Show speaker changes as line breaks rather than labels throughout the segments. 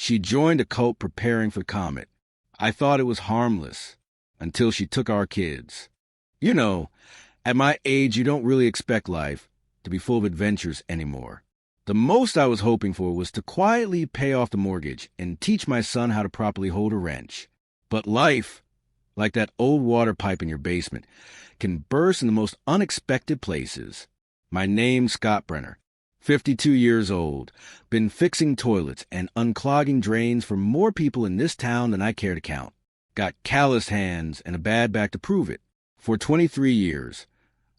She joined a cult preparing for Comet. I thought it was harmless, until she took our kids. You know, at my age, you don't really expect life to be full of adventures anymore. The most I was hoping for was to quietly pay off the mortgage and teach my son how to properly hold a wrench. But life, like that old water pipe in your basement, can burst in the most unexpected places. My name's Scott Brenner, 52 years old, been fixing toilets and unclogging drains for more people in this town than I care to count. Got calloused hands and a bad back to prove it. For 23 years,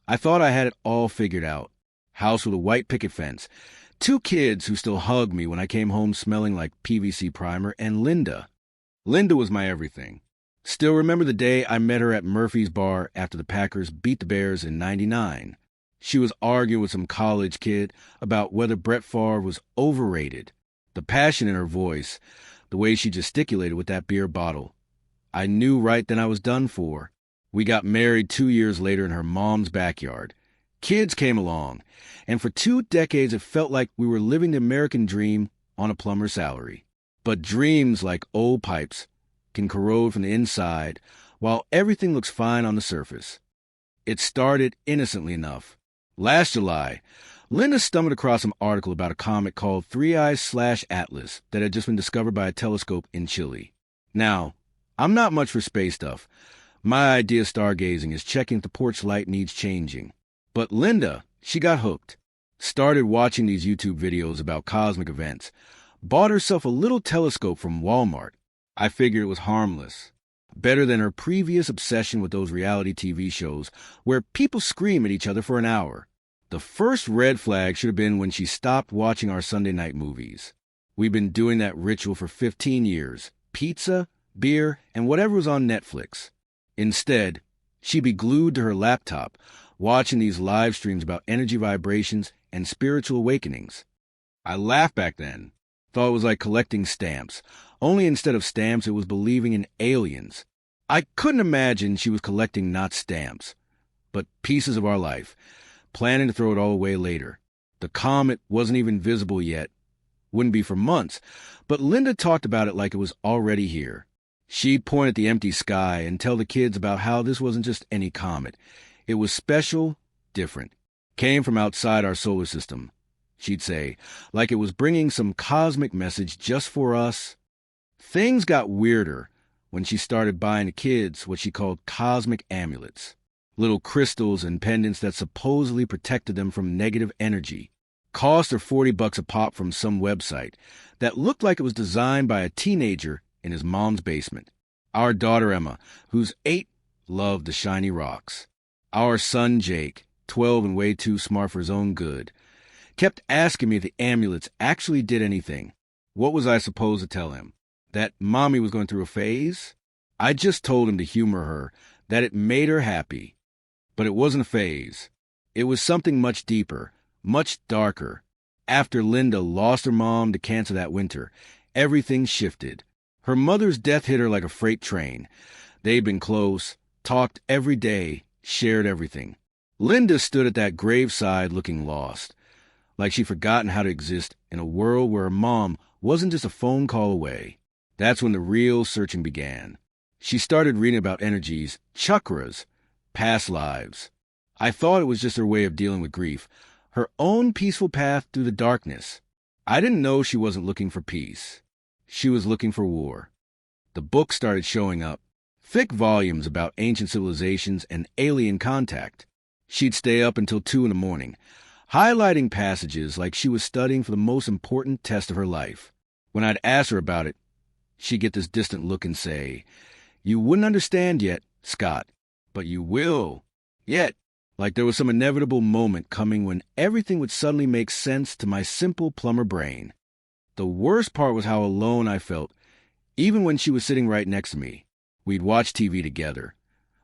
I thought I had it all figured out. House with a white picket fence, 2 kids who still hug me when I came home smelling like PVC primer, and Linda. Linda was my everything. Still remember the day I met her at Murphy's Bar after the Packers beat the Bears in '99. She was arguing with some college kid about whether Brett Favre was overrated. The passion in her voice, the way she gesticulated with that beer bottle. I knew right then I was done for. We got married 2 years later in her mom's backyard. Kids came along, and for 2 decades it felt like we were living the American dream on a plumber's salary. But dreams, like old pipes, can corrode from the inside, while everything looks fine on the surface. It started innocently enough. Last July, Linda stumbled across an article about a comet called 3 Eyes/Atlas that had just been discovered by a telescope in Chile. Now, I'm not much for space stuff. My idea of stargazing is checking if the porch light needs changing. But Linda, she got hooked. Started watching these YouTube videos about cosmic events. Bought herself a little telescope from Walmart. I figured it was harmless. Better than her previous obsession with those reality TV shows where people scream at each other for an hour. The first red flag should have been when she stopped watching our Sunday night movies. We've been doing that ritual for 15 years. Pizza, beer, and whatever was on Netflix. Instead, she'd be glued to her laptop, watching these live streams about energy vibrations and spiritual awakenings. I laughed back then. Thought it was like collecting stamps. Only instead of stamps, it was believing in aliens. I couldn't imagine she was collecting not stamps, but pieces of our life, planning to throw it all away later. The comet wasn't even visible yet. Wouldn't be for months, but Linda talked about it like it was already here. She'd point at the empty sky and tell the kids about how this wasn't just any comet. It was special, different. Came from outside our solar system, she'd say, like it was bringing some cosmic message just for us. Things got weirder when she started buying the kids what she called cosmic amulets, little crystals and pendants that supposedly protected them from negative energy. Cost her $40 a pop from some website that looked like it was designed by a teenager in his mom's basement. Our daughter Emma, who's 8, loved the shiny rocks. Our son Jake, 12 and way too smart for his own good, kept asking me if the amulets actually did anything. What was I supposed to tell him? That Mommy was going through a phase? I just told him to humor her, that it made her happy. But it wasn't a phase. It was something much deeper, much darker. After Linda lost her mom to cancer that winter, everything shifted. Her mother's death hit her like a freight train. They'd been close, talked every day, shared everything. Linda stood at that graveside looking lost, like she'd forgotten how to exist in a world where her mom wasn't just a phone call away. That's when the real searching began. She started reading about energies, chakras, past lives. I thought it was just her way of dealing with grief, her own peaceful path through the darkness. I didn't know she wasn't looking for peace. She was looking for war. The books started showing up, thick volumes about ancient civilizations and alien contact. She'd stay up until 2 in the morning, highlighting passages like she was studying for the most important test of her life. When I'd ask her about it, she'd get this distant look and say, "You wouldn't understand yet, Scott, but you will." Yet, like there was some inevitable moment coming when everything would suddenly make sense to my simple plumber brain. The worst part was how alone I felt, even when she was sitting right next to me. We'd watch TV together,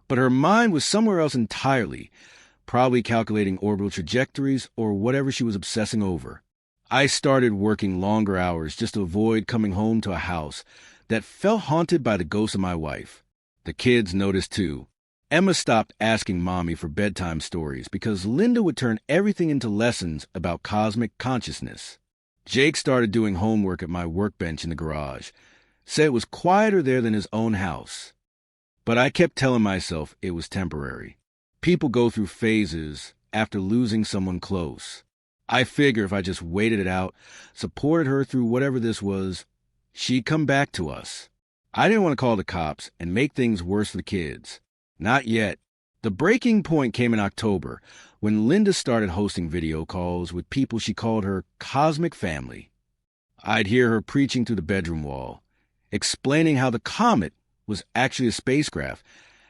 but her mind was somewhere else entirely, probably calculating orbital trajectories or whatever she was obsessing over. I started working longer hours just to avoid coming home to a house that felt haunted by the ghost of my wife. The kids noticed too. Emma stopped asking Mommy for bedtime stories because Linda would turn everything into lessons about cosmic consciousness. Jake started doing homework at my workbench in the garage. Said it was quieter there than his own house. But I kept telling myself it was temporary. People go through phases after losing someone close. I figure if I just waited it out, supported her through whatever this was, she'd come back to us. I didn't want to call the cops and make things worse for the kids. Not yet. The breaking point came in October when Linda started hosting video calls with people she called her cosmic family. I'd hear her preaching through the bedroom wall, explaining how the Comet was actually a spacecraft,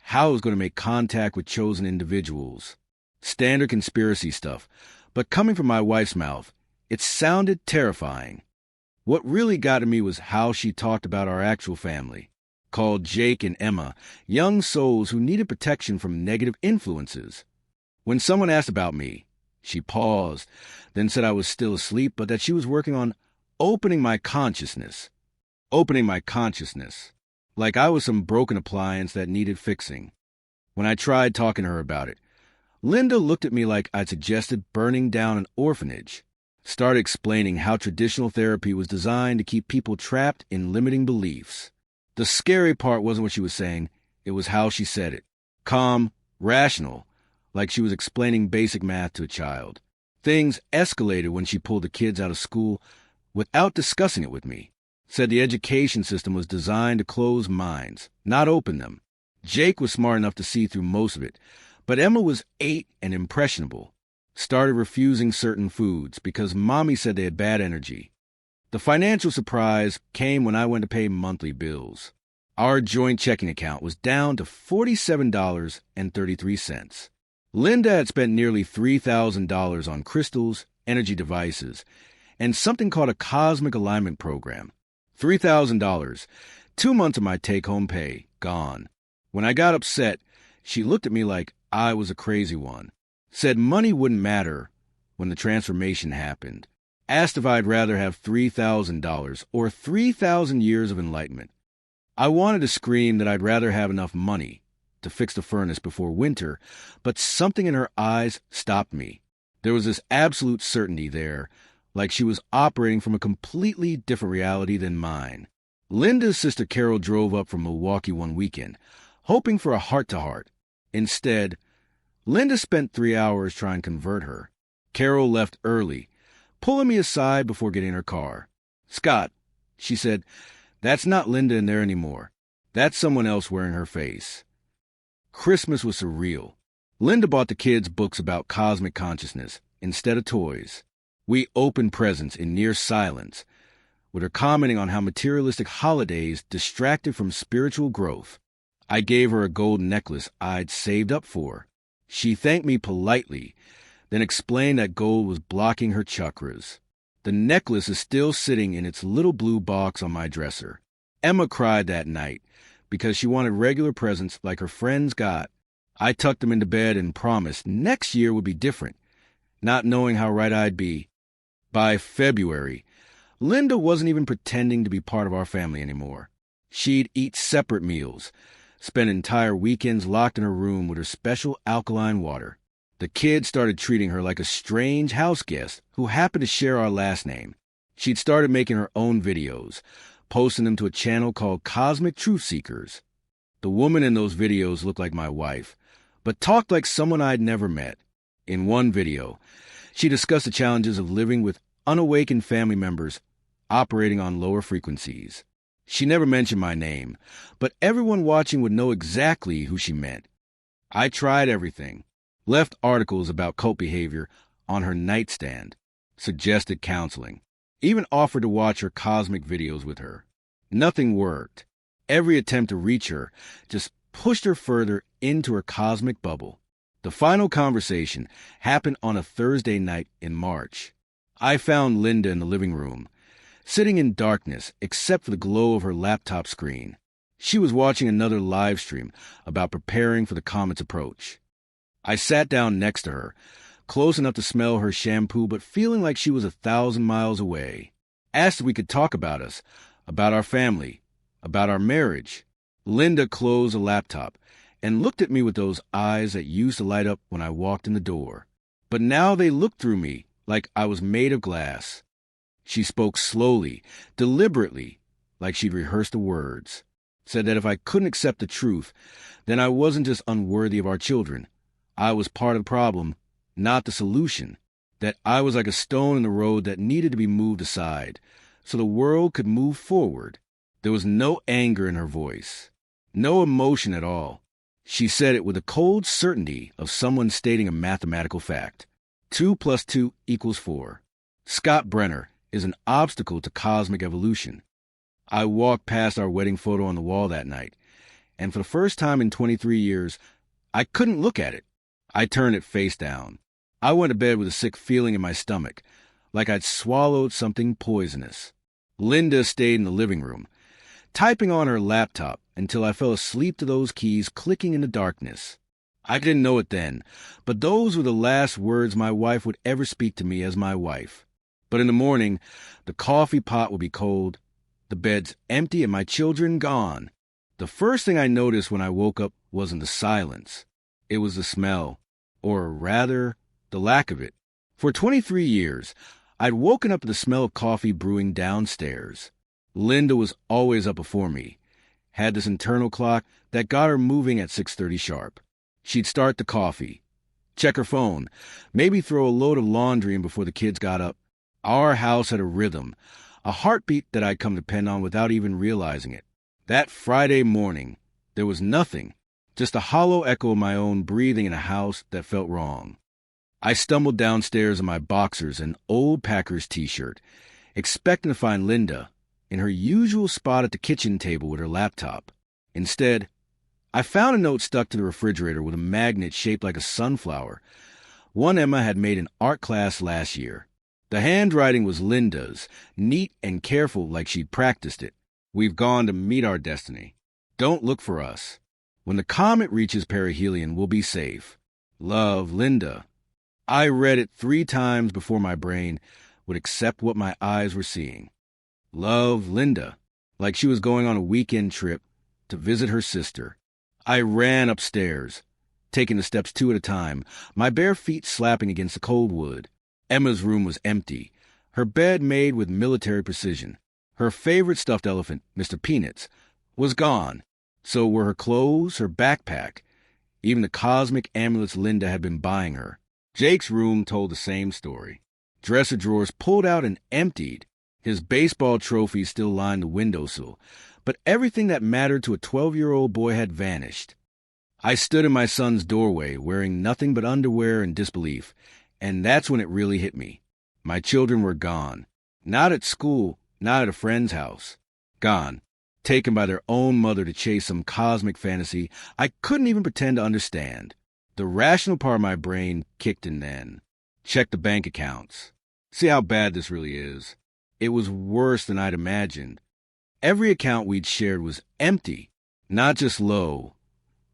how it was going to make contact with chosen individuals. Standard conspiracy stuff, but coming from my wife's mouth, it sounded terrifying. What really got to me was how she talked about our actual family, called Jake and Emma young souls who needed protection from negative influences. When someone asked about me, she paused, then said I was still asleep, but that she was working on opening my consciousness. Opening my consciousness. Like I was some broken appliance that needed fixing. When I tried talking to her about it, Linda looked at me like I'd suggested burning down an orphanage. Started explaining how traditional therapy was designed to keep people trapped in limiting beliefs. The scary part wasn't what she was saying, it was how she said it. Calm, rational, like she was explaining basic math to a child. Things escalated when she pulled the kids out of school without discussing it with me. Said the education system was designed to close minds, not open them. Jake was smart enough to see through most of it, but Emma was 8 and impressionable. Started refusing certain foods because mommy said they had bad energy. The financial surprise came when I went to pay monthly bills. Our joint checking account was down to $47.33. Linda had spent nearly $3,000 on crystals, energy devices, and something called a cosmic alignment program. $3,000, 2 months of my take-home pay, gone. When I got upset, she looked at me like I was a crazy one. Said money wouldn't matter when the transformation happened. Asked if I'd rather have $3,000 or 3,000 years of enlightenment. I wanted to scream that I'd rather have enough money to fix the furnace before winter, but something in her eyes stopped me. There was this absolute certainty there, like she was operating from a completely different reality than mine. Linda's sister Carol drove up from Milwaukee one weekend, hoping for a heart-to-heart. Instead, Linda spent 3 hours trying to convert her. Carol left early, pulling me aside before getting in her car. "Scott," she said, "that's not Linda in there anymore. That's someone else wearing her face." Christmas was surreal. Linda bought the kids books about cosmic consciousness instead of toys. We opened presents in near silence, with her commenting on how materialistic holidays distracted from spiritual growth. I gave her a gold necklace I'd saved up for. She thanked me politely, then explained that gold was blocking her chakras. The necklace is still sitting in its little blue box on my dresser. Emma cried that night because she wanted regular presents like her friends got. I tucked them into bed and promised next year would be different, not knowing how right I'd be. By February, Linda wasn't even pretending to be part of our family anymore. She'd eat separate meals, spend entire weekends locked in her room with her special alkaline water. The kids started treating her like a strange house guest who happened to share our last name. She'd started making her own videos, posting them to a channel called Cosmic Truth Seekers. The woman in those videos looked like my wife, but talked like someone I'd never met. In one video, she discussed the challenges of living with unawakened family members operating on lower frequencies. She never mentioned my name, but everyone watching would know exactly who she meant. I tried everything. Left articles about cult behavior on her nightstand, suggested counseling, even offered to watch her cosmic videos with her. Nothing worked. Every attempt to reach her just pushed her further into her cosmic bubble. The final conversation happened on a Thursday night in March. I found Linda in the living room, sitting in darkness except for the glow of her laptop screen. She was watching another live stream about preparing for the comet's approach. I sat down next to her, close enough to smell her shampoo but feeling like she was 1,000 miles away. Asked if we could talk about us, about our family, about our marriage. Linda closed the laptop and looked at me with those eyes that used to light up when I walked in the door. But now they looked through me like I was made of glass. She spoke slowly, deliberately, like she'd rehearsed the words. Said that if I couldn't accept the truth, then I wasn't just unworthy of our children. I was part of the problem, not the solution. That I was like a stone in the road that needed to be moved aside, so the world could move forward. There was no anger in her voice, no emotion at all. She said it with the cold certainty of someone stating a mathematical fact. 2 plus 2 equals 4. Scott Brenner is an obstacle to cosmic evolution. I walked past our wedding photo on the wall that night, and for the first time in 23 years, I couldn't look at it. I turned it face down. I went to bed with a sick feeling in my stomach, like I'd swallowed something poisonous. Linda stayed in the living room, typing on her laptop until I fell asleep to those keys clicking in the darkness. I didn't know it then, but those were the last words my wife would ever speak to me as my wife. But in the morning, the coffee pot would be cold, the bed's empty, and my children gone. The first thing I noticed when I woke up wasn't the silence. It was the smell, or rather, the lack of it. For 23 years, I'd woken up to the smell of coffee brewing downstairs. Linda was always up before me, had this internal clock that got her moving at 6:30 sharp. She'd start the coffee, check her phone, maybe throw a load of laundry in before the kids got up. Our house had a rhythm, a heartbeat that I'd come to depend on without even realizing it. That Friday morning, there was nothing, just a hollow echo of my own breathing in a house that felt wrong. I stumbled downstairs in my boxers and old Packers t-shirt, expecting to find Linda in her usual spot at the kitchen table with her laptop. Instead, I found a note stuck to the refrigerator with a magnet shaped like a sunflower, one Emma had made in art class last year. The handwriting was Linda's, neat and careful like she'd practiced it. We've gone to meet our destiny. Don't look for us. When the comet reaches perihelion, we'll be safe. Love, Linda. I read it 3 times before my brain would accept what my eyes were seeing. Love, Linda. Like she was going on a weekend trip to visit her sister. I ran upstairs, taking the steps 2 at a time, my bare feet slapping against the cold wood. Emma's room was empty, her bed made with military precision. Her favorite stuffed elephant, Mr. Peanuts, was gone. So were her clothes, her backpack, even the cosmic amulets Linda had been buying her. Jake's room told the same story. Dresser drawers pulled out and emptied. His baseball trophies still lined the windowsill, but everything that mattered to a 12-year-old boy had vanished. I stood in my son's doorway, wearing nothing but underwear in disbelief, and that's when it really hit me. My children were gone. Not at school, not at a friend's house. Gone. Taken by their own mother to chase some cosmic fantasy I couldn't even pretend to understand. The rational part of my brain kicked in then. Check the bank accounts. See how bad this really is. It was worse than I'd imagined. Every account we'd shared was empty, not just low,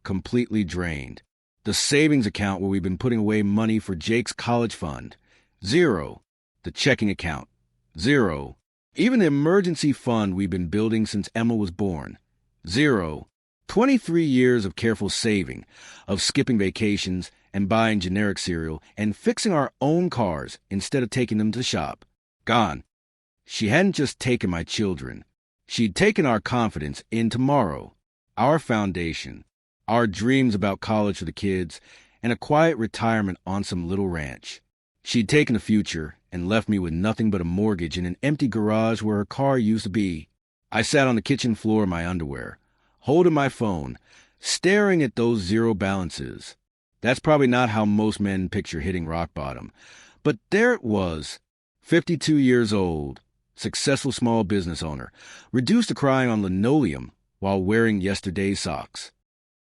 completely drained. The savings account where we'd been putting away money for Jake's college fund, 0. The checking account, 0. Even the emergency fund we'd been building since Emma was born, 0. 23 years of careful saving, of skipping vacations and buying generic cereal and fixing our own cars instead of taking them to the shop. Gone. She hadn't just taken my children. She'd taken our confidence in tomorrow, our foundation, our dreams about college for the kids, and a quiet retirement on some little ranch. She'd taken the future and left me with nothing but a mortgage in an empty garage where her car used to be. I sat on the kitchen floor in my underwear, holding my phone, staring at those 0 balances. That's probably not how most men picture hitting rock bottom. But there it was, 52 years old, successful small business owner, reduced to crying on linoleum while wearing yesterday's socks.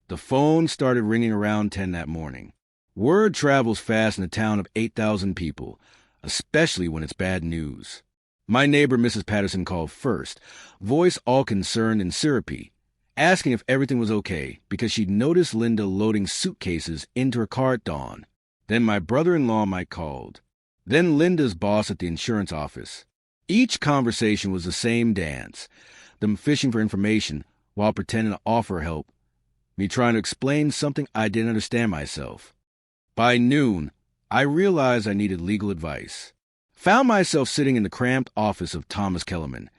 The phone started ringing around 10 that morning. Word travels fast in a town of 8,000 people, especially when it's bad news. My neighbor, Mrs. Patterson, called first, voice all concerned and syrupy, asking if everything was okay because she'd noticed Linda loading suitcases into her car at dawn. Then my brother-in-law Mike called. Then Linda's boss at the insurance office. Each conversation was the same dance, them fishing for information while pretending to offer help, me trying to explain something I didn't understand myself. By noon, I realized I needed legal advice. Found myself sitting in the cramped office of Thomas Kellerman,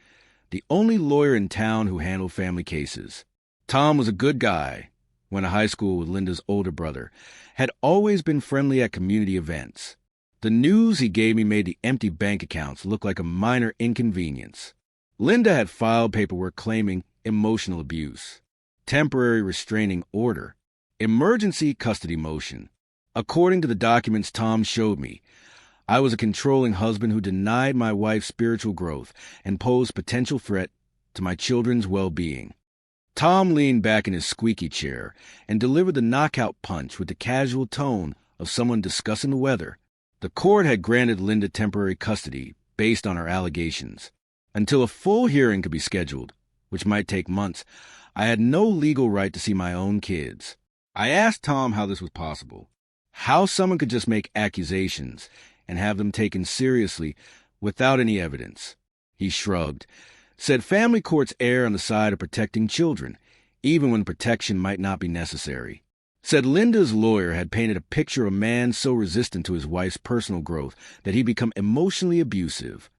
the only lawyer in town who handled family cases. Tom was a good guy, went to high school with Linda's older brother, had always been friendly at community events. The news he gave me made the empty bank accounts look like a minor inconvenience. Linda had filed paperwork claiming emotional abuse, temporary restraining order, emergency custody motion. According to the documents Tom showed me, I was a controlling husband who denied my wife's spiritual growth and posed potential threat to my children's well-being. Tom leaned back in his squeaky chair and delivered the knockout punch with the casual tone of someone discussing the weather. The court had granted Linda temporary custody based on her allegations. Until a full hearing could be scheduled, which might take months, I had no legal right to see my own kids. I asked Tom how this was possible, how someone could just make accusations and have them taken seriously without any evidence. He shrugged, said family courts err on the side of protecting children, even when protection might not be necessary. Said Linda's lawyer had painted a picture of a man so resistant to his wife's personal growth that he'd become emotionally abusive.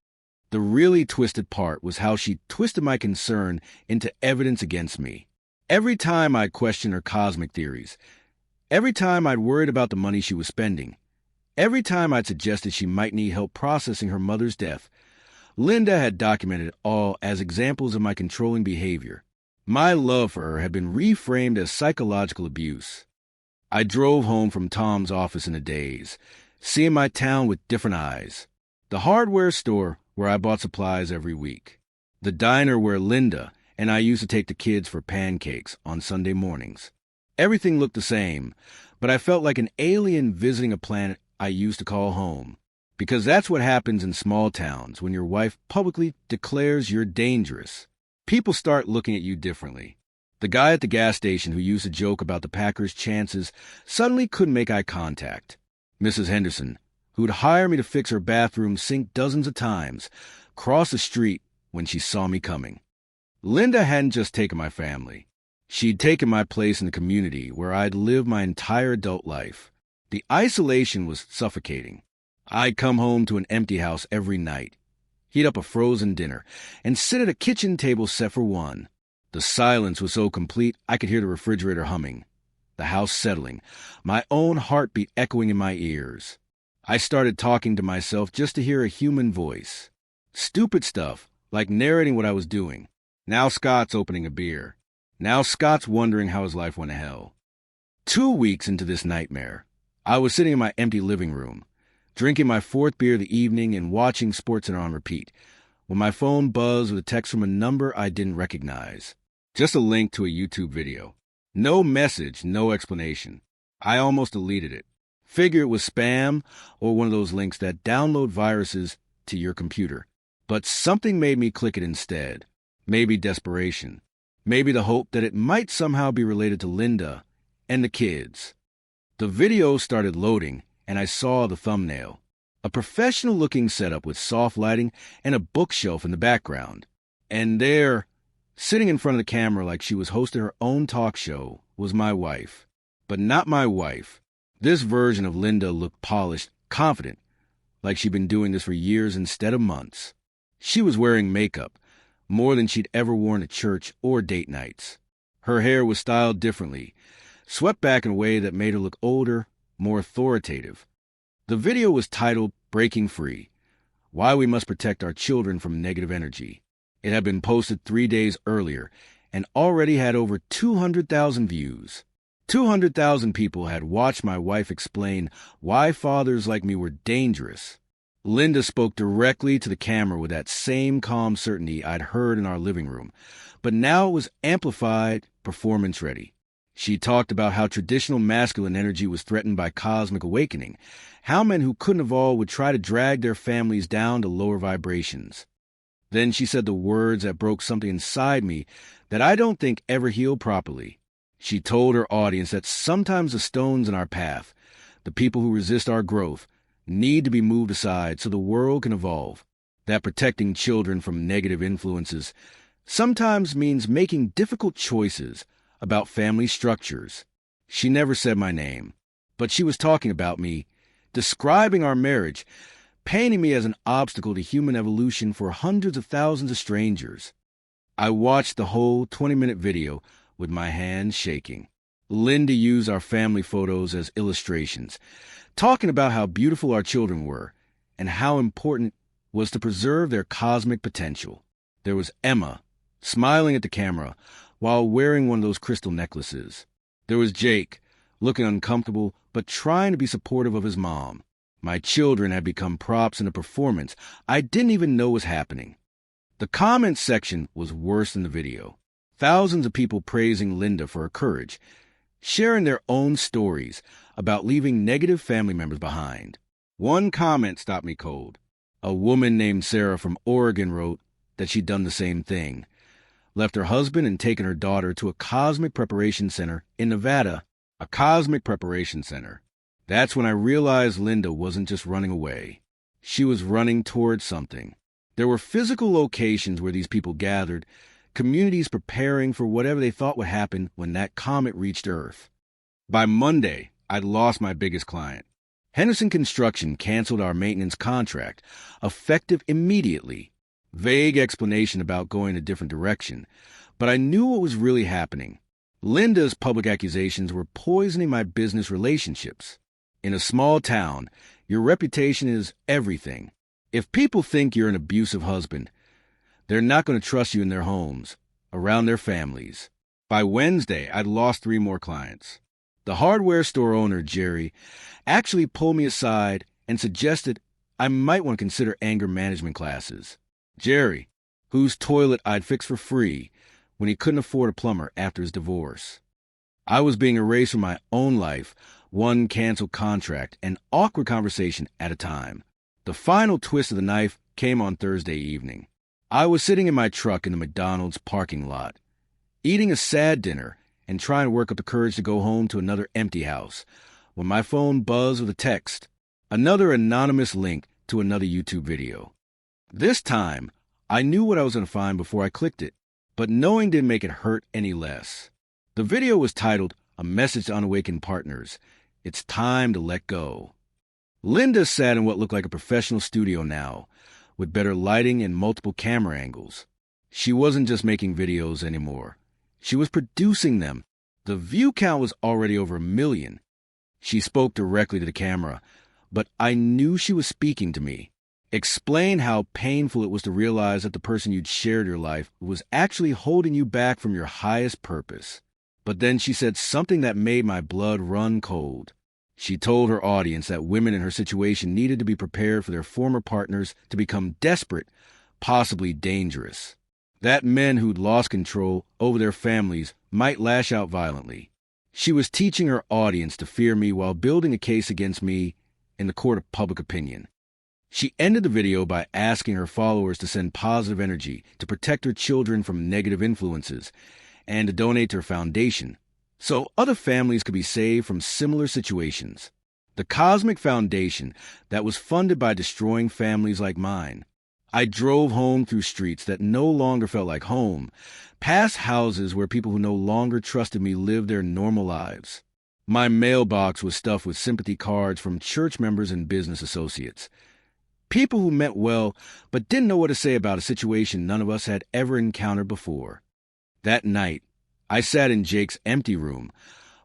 The really twisted part was how she twisted my concern into evidence against me. Every time I'd questioned her cosmic theories, every time I'd worried about the money she was spending, every time I'd suggested she might need help processing her mother's death, Linda had documented it all as examples of my controlling behavior. My love for her had been reframed as psychological abuse. I drove home from Tom's office in a daze, seeing my town with different eyes. The hardware store where I bought supplies every week. The diner where Linda and I used to take the kids for pancakes on Sunday mornings. Everything looked the same, but I felt like an alien visiting a planet I used to call home. Because that's what happens in small towns when your wife publicly declares you're dangerous. People start looking at you differently. The guy at the gas station who used to joke about the Packers' chances suddenly couldn't make eye contact. Mrs. Henderson, who'd hire me to fix her bathroom sink dozens of times, crossed the street when she saw me coming. Linda hadn't just taken my family. She'd taken my place in the community where I'd lived my entire adult life. The isolation was suffocating. I'd come home to an empty house every night, heat up a frozen dinner, and sit at a kitchen table set for one. The silence was so complete I could hear the refrigerator humming, the house settling, my own heartbeat echoing in my ears. I started talking to myself just to hear a human voice. Stupid stuff, like narrating what I was doing. Now Scott's opening a beer. Now Scott's wondering how his life went to hell. 2 weeks into this nightmare, I was sitting in my empty living room, drinking my 4th beer of the evening and watching SportsCenter on repeat, when my phone buzzed with a text from a number I didn't recognize. Just a link to a YouTube video. No message, no explanation. I almost deleted it. Figure it was spam or one of those links that download viruses to your computer. But something made me click it instead. Maybe desperation. Maybe the hope that it might somehow be related to Linda and the kids. The video started loading, and I saw the thumbnail. A professional-looking setup with soft lighting and a bookshelf in the background. And there, sitting in front of the camera like she was hosting her own talk show, was my wife. But not my wife. This version of Linda looked polished, confident, like she'd been doing this for years instead of months. She was wearing makeup, more than she'd ever worn at church or date nights. Her hair was styled differently, swept back in a way that made her look older, more authoritative. The video was titled Breaking Free, Why We Must Protect Our Children from Negative Energy. It had been posted 3 days earlier and already had over 200,000 views. 200,000 people had watched my wife explain why fathers like me were dangerous. Linda spoke directly to the camera with that same calm certainty I'd heard in our living room, but now it was amplified, performance-ready. She talked about how traditional masculine energy was threatened by cosmic awakening, how men who couldn't evolve would try to drag their families down to lower vibrations. Then she said the words that broke something inside me that I don't think ever healed properly. She told her audience that sometimes the stones in our path, the people who resist our growth, need to be moved aside so the world can evolve. That protecting children from negative influences sometimes means making difficult choices about family structures. She never said my name, but she was talking about me, describing our marriage, painting me as an obstacle to human evolution for hundreds of thousands of strangers. I watched the whole 20-minute video with my hands shaking. Linda used our family photos as illustrations, talking about how beautiful our children were and how important it was to preserve their cosmic potential. There was Emma, smiling at the camera while wearing one of those crystal necklaces. There was Jake, looking uncomfortable but trying to be supportive of his mom. My children had become props in a performance I didn't even know was happening. The comments section was worse than the video. Thousands of people praising Linda for her courage, sharing their own stories about leaving negative family members behind. One comment stopped me cold. A woman named Sarah from Oregon wrote that she'd done the same thing, left her husband and taken her daughter to a cosmic preparation center in Nevada. A cosmic preparation center. That's when I realized Linda wasn't just running away. She was running towards something. There were physical locations where these people gathered, communities preparing for whatever they thought would happen when that comet reached Earth. By Monday, I'd lost my biggest client. Henderson Construction canceled our maintenance contract, effective immediately. Vague explanation about going a different direction, but I knew what was really happening. Linda's public accusations were poisoning my business relationships. In a small town, your reputation is everything. If people think you're an abusive husband, they're not going to trust you in their homes, around their families. By Wednesday, I'd lost 3 more clients. The hardware store owner, Jerry, actually pulled me aside and suggested I might want to consider anger management classes. Jerry, whose toilet I'd fix for free when he couldn't afford a plumber after his divorce. I was being erased from my own life, one canceled contract, and awkward conversation at a time. The final twist of the knife came on Thursday evening. I was sitting in my truck in the McDonald's parking lot, eating a sad dinner and trying to work up the courage to go home to another empty house, when my phone buzzed with a text, another anonymous link to another YouTube video. This time, I knew what I was going to find before I clicked it, but knowing didn't make it hurt any less. The video was titled, "A Message to Unawakened Partners. It's Time to Let Go." Linda sat in what looked like a professional studio now, with better lighting and multiple camera angles. She wasn't just making videos anymore. She was producing them. The view count was already over 1 million. She spoke directly to the camera, but I knew she was speaking to me. Explained how painful it was to realize that the person you'd shared your life was actually holding you back from your highest purpose. But then she said something that made my blood run cold. She told her audience that women in her situation needed to be prepared for their former partners to become desperate, possibly dangerous. That men who'd lost control over their families might lash out violently. She was teaching her audience to fear me while building a case against me in the court of public opinion. She ended the video by asking her followers to send positive energy to protect her children from negative influences and to donate to her foundation, so other families could be saved from similar situations. The Cosmic Foundation that was funded by destroying families like mine. I drove home through streets that no longer felt like home, past houses where people who no longer trusted me lived their normal lives. My mailbox was stuffed with sympathy cards from church members and business associates. People who meant well but didn't know what to say about a situation none of us had ever encountered before. That night, I sat in Jake's empty room,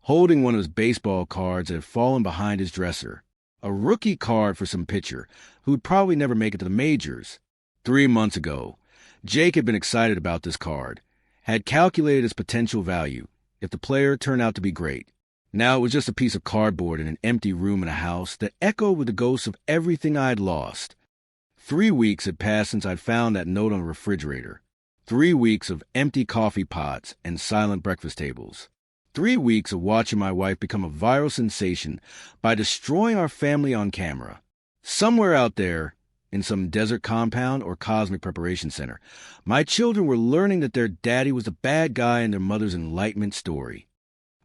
holding one of his baseball cards that had fallen behind his dresser. A rookie card for some pitcher who'd probably never make it to the majors. 3 months ago, Jake had been excited about this card, had calculated its potential value if the player turned out to be great. Now it was just a piece of cardboard in an empty room in a house that echoed with the ghosts of everything I had lost. 3 weeks had passed since I'd found that note on the refrigerator. 3 weeks of empty coffee pots and silent breakfast tables. 3 weeks of watching my wife become a viral sensation by destroying our family on camera. Somewhere out there, in some desert compound or cosmic preparation center, my children were learning that their daddy was the bad guy in their mother's enlightenment story.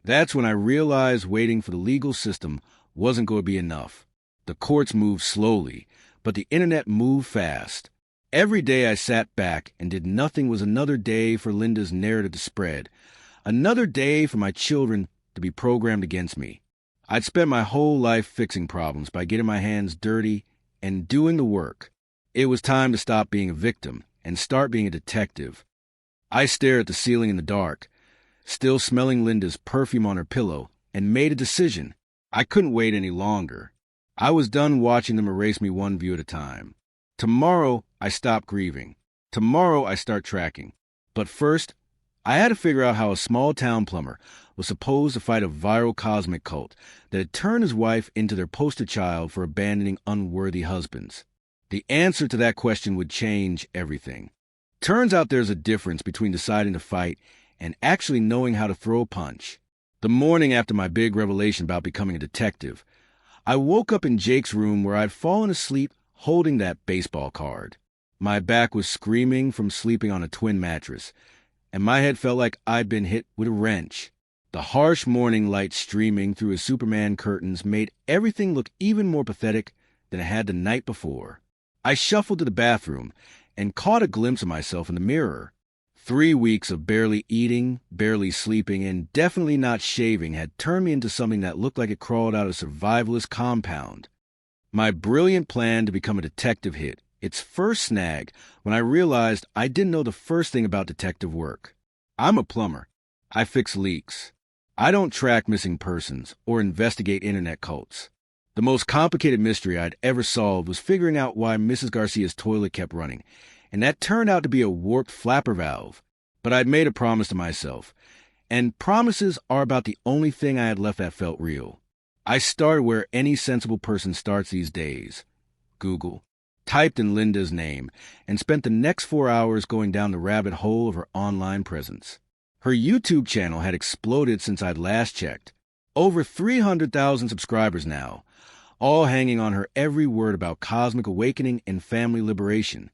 That's when I realized waiting for the legal system wasn't going to be enough. The courts moved slowly, but the internet moved fast. Every day I sat back and did nothing was another day for Linda's narrative to spread, another day for my children to be programmed against me. I'd spent my whole life fixing problems by getting my hands dirty and doing the work. It was time to stop being a victim and start being a detective. I stared at the ceiling in the dark, still smelling Linda's perfume on her pillow, and made a decision. I couldn't wait any longer. I was done watching them erase me one view at a time. Tomorrow, I stop grieving. Tomorrow, I start tracking. But first, I had to figure out how a small-town plumber was supposed to fight a viral cosmic cult that had turned his wife into their poster child for abandoning unworthy husbands. The answer to that question would change everything. Turns out there's a difference between deciding to fight and actually knowing how to throw a punch. The morning after my big revelation about becoming a detective, I woke up in Jake's room where I'd fallen asleep holding that baseball card. My back was screaming from sleeping on a twin mattress, and my head felt like I'd been hit with a wrench. The harsh morning light streaming through his Superman curtains made everything look even more pathetic than it had the night before. I shuffled to the bathroom and caught a glimpse of myself in the mirror. 3 weeks of barely eating, barely sleeping, and definitely not shaving had turned me into something that looked like it crawled out of a survivalist compound. My brilliant plan to become a detective hit its first snag when I realized I didn't know the first thing about detective work. I'm a plumber. I fix leaks. I don't track missing persons or investigate internet cults. The most complicated mystery I'd ever solved was figuring out why Mrs. Garcia's toilet kept running, and that turned out to be a warped flapper valve. But I'd made a promise to myself, and promises are about the only thing I had left that felt real. I started where any sensible person starts these days. Google. Typed in Linda's name, and spent the next 4 hours going down the rabbit hole of her online presence. Her YouTube channel had exploded since I'd last checked. Over 300,000 subscribers now, all hanging on her every word about cosmic awakening and family liberation.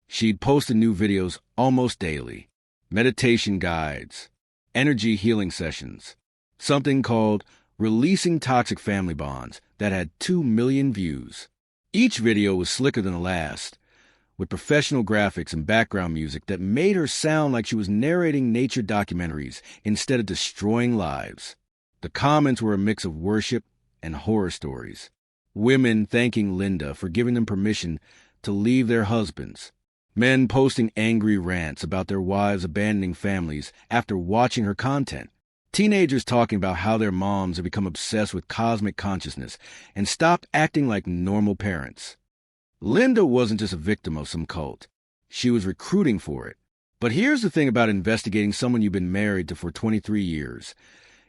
She'd posted new videos almost daily. Meditation guides, energy healing sessions, something called Releasing Toxic Family Bonds that had 2 million views. Each video was slicker than the last, with professional graphics and background music that made her sound like she was narrating nature documentaries instead of destroying lives. The comments were a mix of worship and horror stories. Women thanking Linda for giving them permission to leave their husbands. Men posting angry rants about their wives abandoning families after watching her content. Teenagers talking about how their moms have become obsessed with cosmic consciousness and stopped acting like normal parents. Linda wasn't just a victim of some cult. She was recruiting for it. But here's the thing about investigating someone you've been married to for 23 years.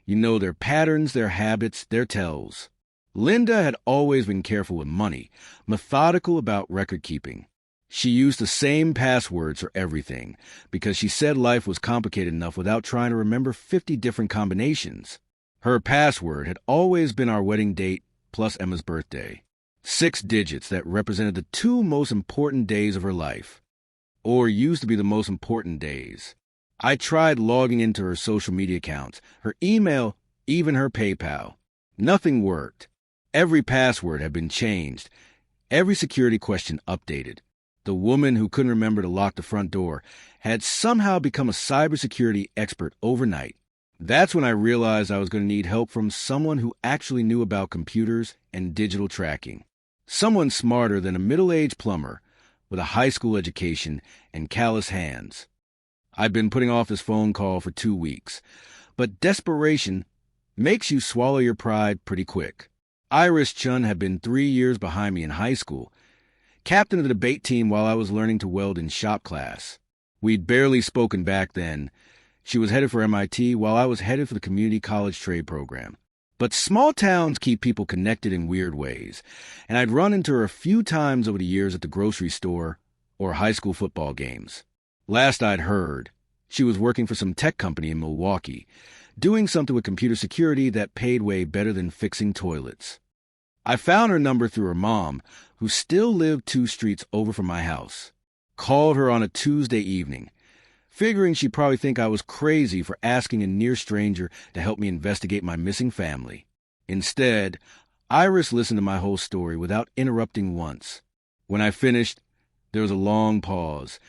You know their patterns, their habits, their tells. Linda had always been careful with money, methodical about record keeping. She used the same passwords for everything because she said life was complicated enough without trying to remember 50 different combinations. Her password had always been our wedding date plus Emma's birthday. 6 digits that represented the 2 most important days of her life. Or used to be the most important days. I tried logging into her social media accounts, her email, even her PayPal. Nothing worked. Every password had been changed. Every security question updated. The woman who couldn't remember to lock the front door had somehow become a cybersecurity expert overnight. That's when I realized I was going to need help from someone who actually knew about computers and digital tracking. Someone smarter than a middle-aged plumber with a high school education and callous hands. I'd been putting off this phone call for 2 weeks, but desperation makes you swallow your pride pretty quick. Iris Chun had been 3 years behind me in high school, captain of the debate team while I was learning to weld in shop class. We'd barely spoken back then. She was headed for MIT while I was headed for the community college trade program. But small towns keep people connected in weird ways, and I'd run into her a few times over the years at the grocery store or high school football games. Last I'd heard, she was working for some tech company in Milwaukee, doing something with computer security that paid way better than fixing toilets. I found her number through her mom, who still lived 2 streets over from my house. Called her on a Tuesday evening, figuring she'd probably think I was crazy for asking a near stranger to help me investigate my missing family. Instead, Iris listened to my whole story without interrupting once. When I finished, there was a long pause,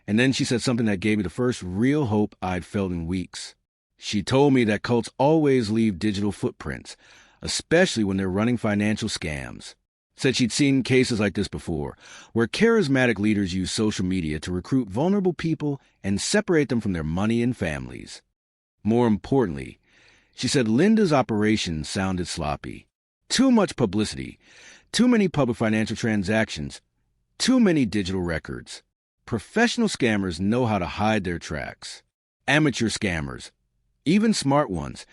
and then she said something that gave me the first real hope I'd felt in weeks. She told me that cults always leave digital footprints, especially when they're running financial scams. Said she'd seen cases like this before, where charismatic leaders use social media to recruit vulnerable people and separate them from their money and families. More importantly, she said Linda's operation sounded sloppy. Too much publicity, too many public financial transactions, too many digital records. Professional scammers know how to hide their tracks. Amateur scammers, even smart ones,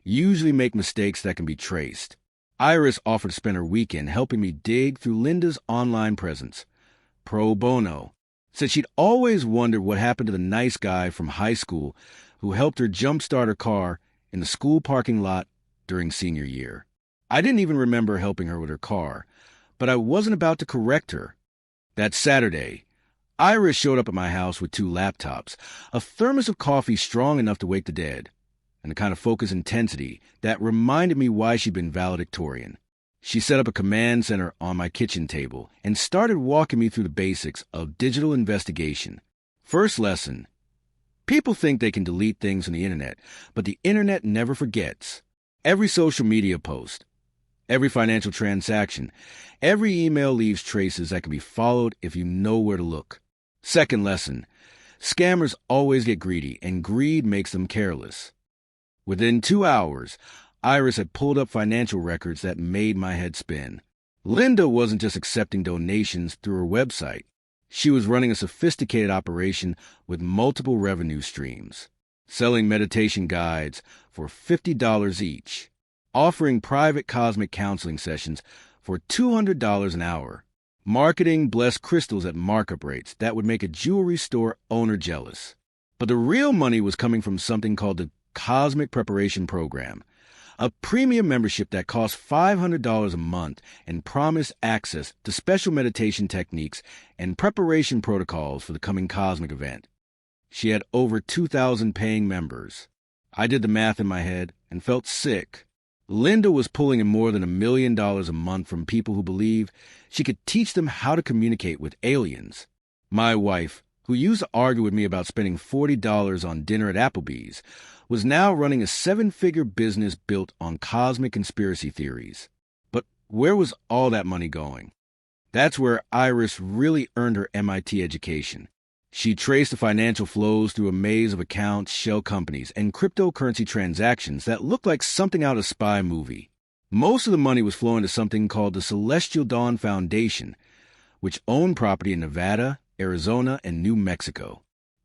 usually make mistakes that can be traced. Iris offered to spend her weekend helping me dig through Linda's online presence. Pro bono. Said she'd always wondered what happened to the nice guy from high school who helped her jumpstart her car in the school parking lot during senior year. I didn't even remember helping her with her car, but I wasn't about to correct her. That Saturday, Iris showed up at my house with 2 laptops, a thermos of coffee strong enough to wake the dead, and the kind of focus intensity that reminded me why she'd been valedictorian. She set up a command center on my kitchen table and started walking me through the basics of digital investigation. First lesson: people think they can delete things on the internet, but the internet never forgets. Every social media post, every financial transaction, every email leaves traces that can be followed if you know where to look. Second lesson: scammers always get greedy, and greed makes them careless. Within 2 hours, Iris had pulled up financial records that made my head spin. Linda wasn't just accepting donations through her website. She was running a sophisticated operation with multiple revenue streams, selling meditation guides for $50 each, offering private cosmic counseling sessions for $200 an hour, marketing blessed crystals at markup rates that would make a jewelry store owner jealous. But the real money was coming from something called the Cosmic Preparation Program, a premium membership that cost $500 a month and promised access to special meditation techniques and preparation protocols for the coming cosmic event. She had over 2,000 paying members. I did the math in my head and felt sick. Linda was pulling in more than $1 million a month from people who believe she could teach them how to communicate with aliens. My wife, who used to argue with me about spending $40 on dinner at Applebee's, was now running a 7-figure business built on cosmic conspiracy theories. But where was all that money going? That's where Iris really earned her MIT education. She traced the financial flows through a maze of accounts, shell companies, and cryptocurrency transactions that looked like something out of a spy movie. Most of the money was flowing to something called the Celestial Dawn Foundation, which owned property in Nevada, Arizona, and New Mexico.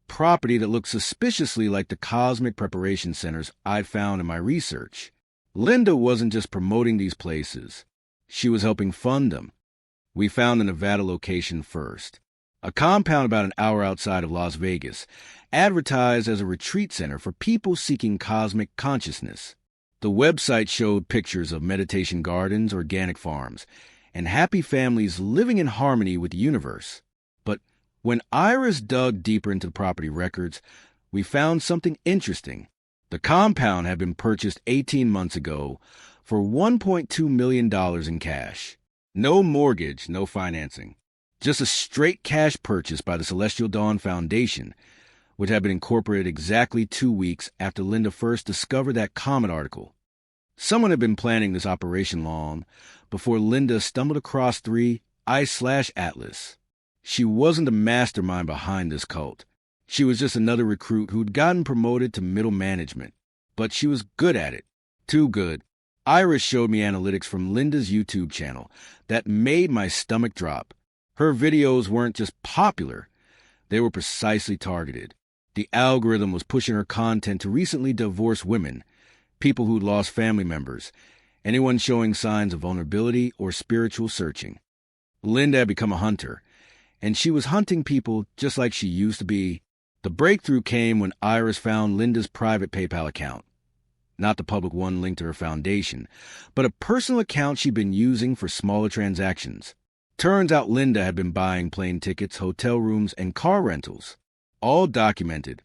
Property that looked suspiciously like the cosmic preparation centers I'd found in my research. Linda wasn't just promoting these places. She was helping fund them. We found the Nevada location first, a compound about an hour outside of Las Vegas, advertised as a retreat center for people seeking cosmic consciousness. The website showed pictures of meditation gardens, organic farms, and happy families living in harmony with the universe. But when Iris dug deeper into the property records, we found something interesting. The compound had been purchased 18 months ago for $1.2 million in cash. No mortgage, no financing. Just a straight cash purchase by the Celestial Dawn Foundation, which had been incorporated exactly 2 weeks after Linda first discovered that Comet article. Someone had been planning this operation long before Linda stumbled across 3 I/Atlas. She wasn't the mastermind behind this cult. She was just another recruit who'd gotten promoted to middle management. But she was good at it. Too good. Iris showed me analytics from Linda's YouTube channel that made my stomach drop. Her videos weren't just popular. They were precisely targeted. The algorithm was pushing her content to recently divorced women, people who'd lost family members, anyone showing signs of vulnerability or spiritual searching. Linda had become a hunter, and she was hunting people just like she used to be. The breakthrough came when Iris found Linda's private PayPal account. Not the public one linked to her foundation, but a personal account she'd been using for smaller transactions. Turns out Linda had been buying plane tickets, hotel rooms, and car rentals. All documented,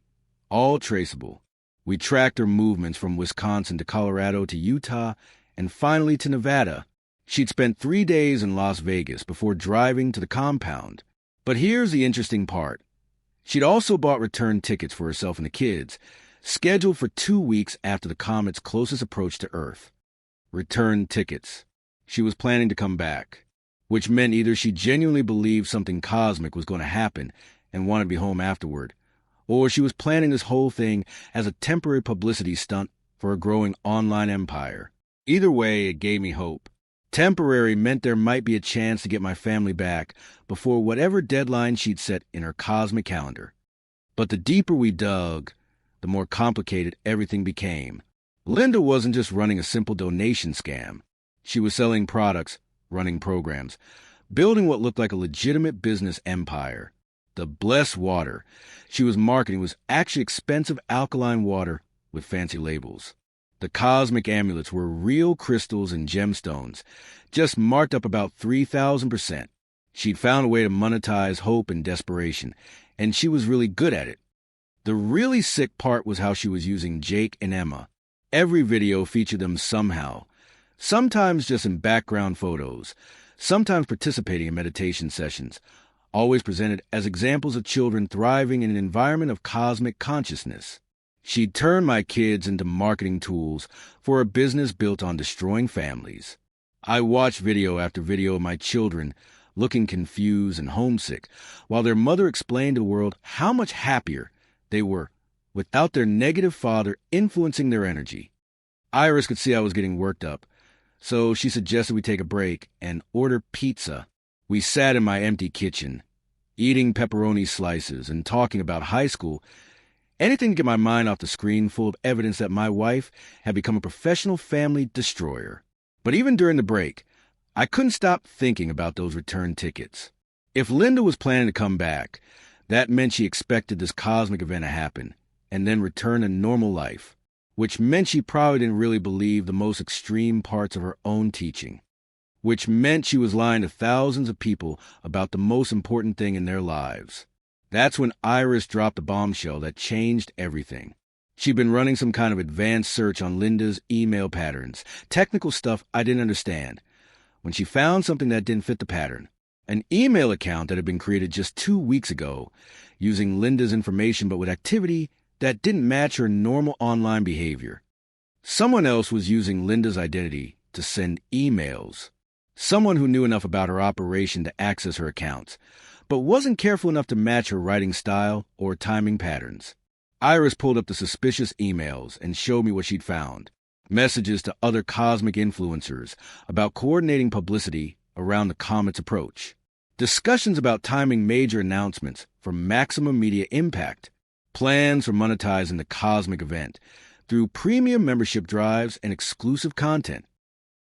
all traceable. We tracked her movements from Wisconsin to Colorado to Utah, and finally to Nevada. She'd spent 3 days in Las Vegas before driving to the compound. But here's the interesting part. She'd also bought return tickets for herself and the kids, scheduled for 2 weeks after the comet's closest approach to Earth. Return tickets. She was planning to come back. which meant either she genuinely believed something cosmic was going to happen and wanted to be home afterward, or she was planning this whole thing as a temporary publicity stunt for a growing online empire. Either way, it gave me hope. Temporary meant there might be a chance to get my family back before whatever deadline she'd set in her cosmic calendar. But the deeper we dug, the more complicated everything became. Linda wasn't just running a simple donation scam. She was selling products, running programs, building what looked like a legitimate business empire. The blessed water she was marketing was actually expensive alkaline water with fancy labels. The cosmic amulets were real crystals and gemstones, just marked up about 3,000%. She'd found a way to monetize hope and desperation, and she was really good at it. The really sick part was how she was using Jake and Emma. Every video featured them somehow, sometimes just in background photos, sometimes participating in meditation sessions, always presented as examples of children thriving in an environment of cosmic consciousness. She'd turned my kids into marketing tools for a business built on destroying families. I watched video after video of my children looking confused and homesick, while their mother explained to the world how much happier they were without their negative father influencing their energy. Iris could see I was getting worked up, so she suggested we take a break and order pizza. We sat in my empty kitchen, eating pepperoni slices and talking about high school, anything to get my mind off the screen full of evidence that my wife had become a professional family destroyer. But even during the break, I couldn't stop thinking about those return tickets. If Linda was planning to come back, that meant she expected this cosmic event to happen and then return to normal life, which meant she probably didn't really believe the most extreme parts of her own teaching, which meant she was lying to thousands of people about the most important thing in their lives. That's when Iris dropped the bombshell that changed everything. She'd been running some kind of advanced search on Linda's email patterns, technical stuff I didn't understand, when she found something that didn't fit the pattern. An email account that had been created just 2 weeks ago, using Linda's information but with activity that didn't match her normal online behavior. Someone else was using Linda's identity to send emails. Someone who knew enough about her operation to access her accounts, but wasn't careful enough to match her writing style or timing patterns. Iris pulled up the suspicious emails and showed me what she'd found. Messages to other cosmic influencers about coordinating publicity around the Comet's approach. Discussions about timing major announcements for maximum media impact. Plans for monetizing the cosmic event through premium membership drives and exclusive content.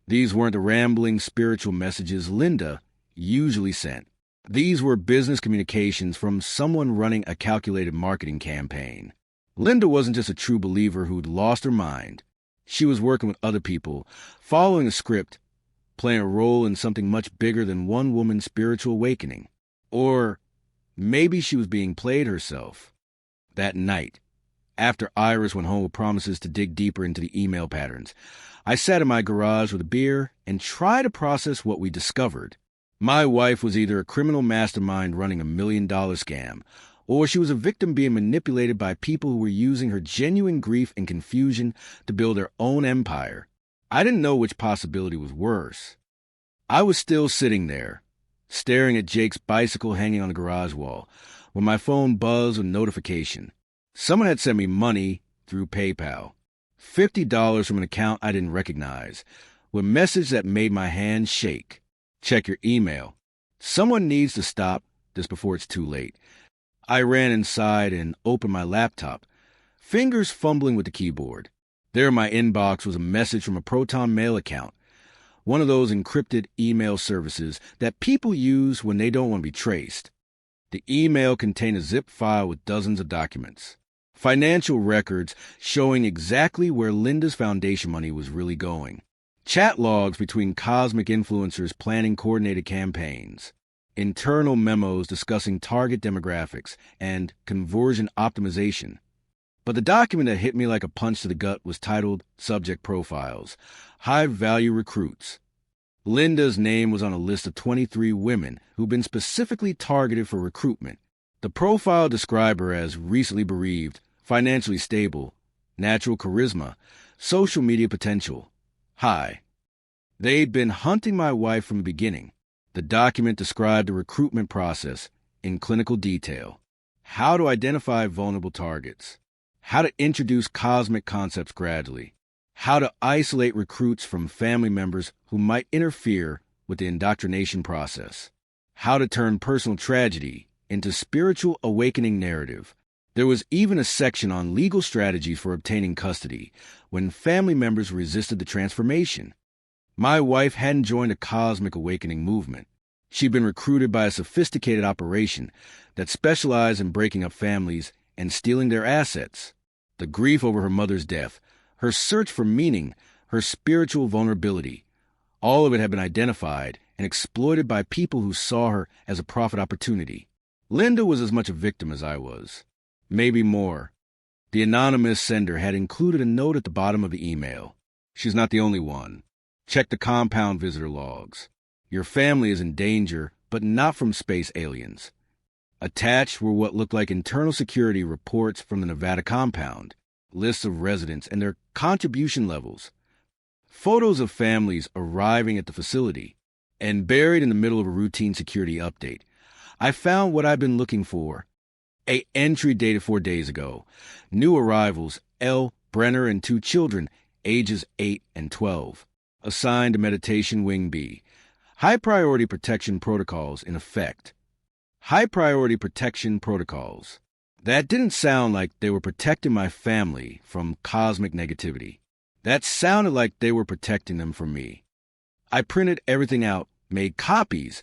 These weren't the rambling spiritual messages Linda usually sent. These were business communications from someone running a calculated marketing campaign. Linda wasn't just a true believer who'd lost her mind. She was working with other people, following a script, playing a role in something much bigger than one woman's spiritual awakening. Or maybe she was being played herself. That night, after Iris went home with promises to dig deeper into the email patterns, I sat in my garage with a beer and tried to process what we discovered. My wife was either a criminal mastermind running $1 million scam, or she was a victim being manipulated by people who were using her genuine grief and confusion to build their own empire. I didn't know which possibility was worse. I was still sitting there, staring at Jake's bicycle hanging on the garage wall, when my phone buzzed with a notification. Someone had sent me money through PayPal, $50 from an account I didn't recognize, with a message that made my hands shake. Check your email. Someone needs to stop this before it's too late. I ran inside and opened my laptop, fingers fumbling with the keyboard. There in my inbox was a message from a Proton Mail account, one of those encrypted email services that people use when they don't want to be traced. The email contained a zip file with dozens of documents, financial records showing exactly where Linda's foundation money was really going, chat logs between cosmic influencers planning coordinated campaigns, internal memos discussing target demographics and conversion optimization. But the document that hit me like a punch to the gut was titled Subject Profiles, High-Value Recruits. Linda's name was on a list of 23 women who'd been specifically targeted for recruitment. The profile described her as recently bereaved, financially stable, natural charisma, social media potential, high. They'd been hunting my wife from the beginning. The document described the recruitment process in clinical detail, how to identify vulnerable targets, how to introduce cosmic concepts gradually, how to isolate recruits from family members who might interfere with the indoctrination process, how to turn personal tragedy into spiritual awakening narrative. There was even a section on legal strategies for obtaining custody when family members resisted the transformation. My wife hadn't joined a cosmic awakening movement. She'd been recruited by a sophisticated operation that specialized in breaking up families and stealing their assets. The grief over her mother's death, her search for meaning, her spiritual vulnerability, all of it had been identified and exploited by people who saw her as a profit opportunity. Linda was as much a victim as I was. Maybe more. The anonymous sender had included a note at the bottom of the email. She's not the only one. Check the compound visitor logs. Your family is in danger, but not from space aliens. Attached were what looked like internal security reports from the Nevada compound, lists of residents and their contribution levels, photos of families arriving at the facility, and buried in the middle of a routine security update, I found what I'd been looking for. An entry dated 4 days ago. New arrivals, L. Brenner and 2 children, ages 8 and 12. Assigned to Meditation Wing B. High priority protection protocols in effect. High priority protection protocols. That didn't sound like they were protecting my family from cosmic negativity. That sounded like they were protecting them from me. I printed everything out, made copies,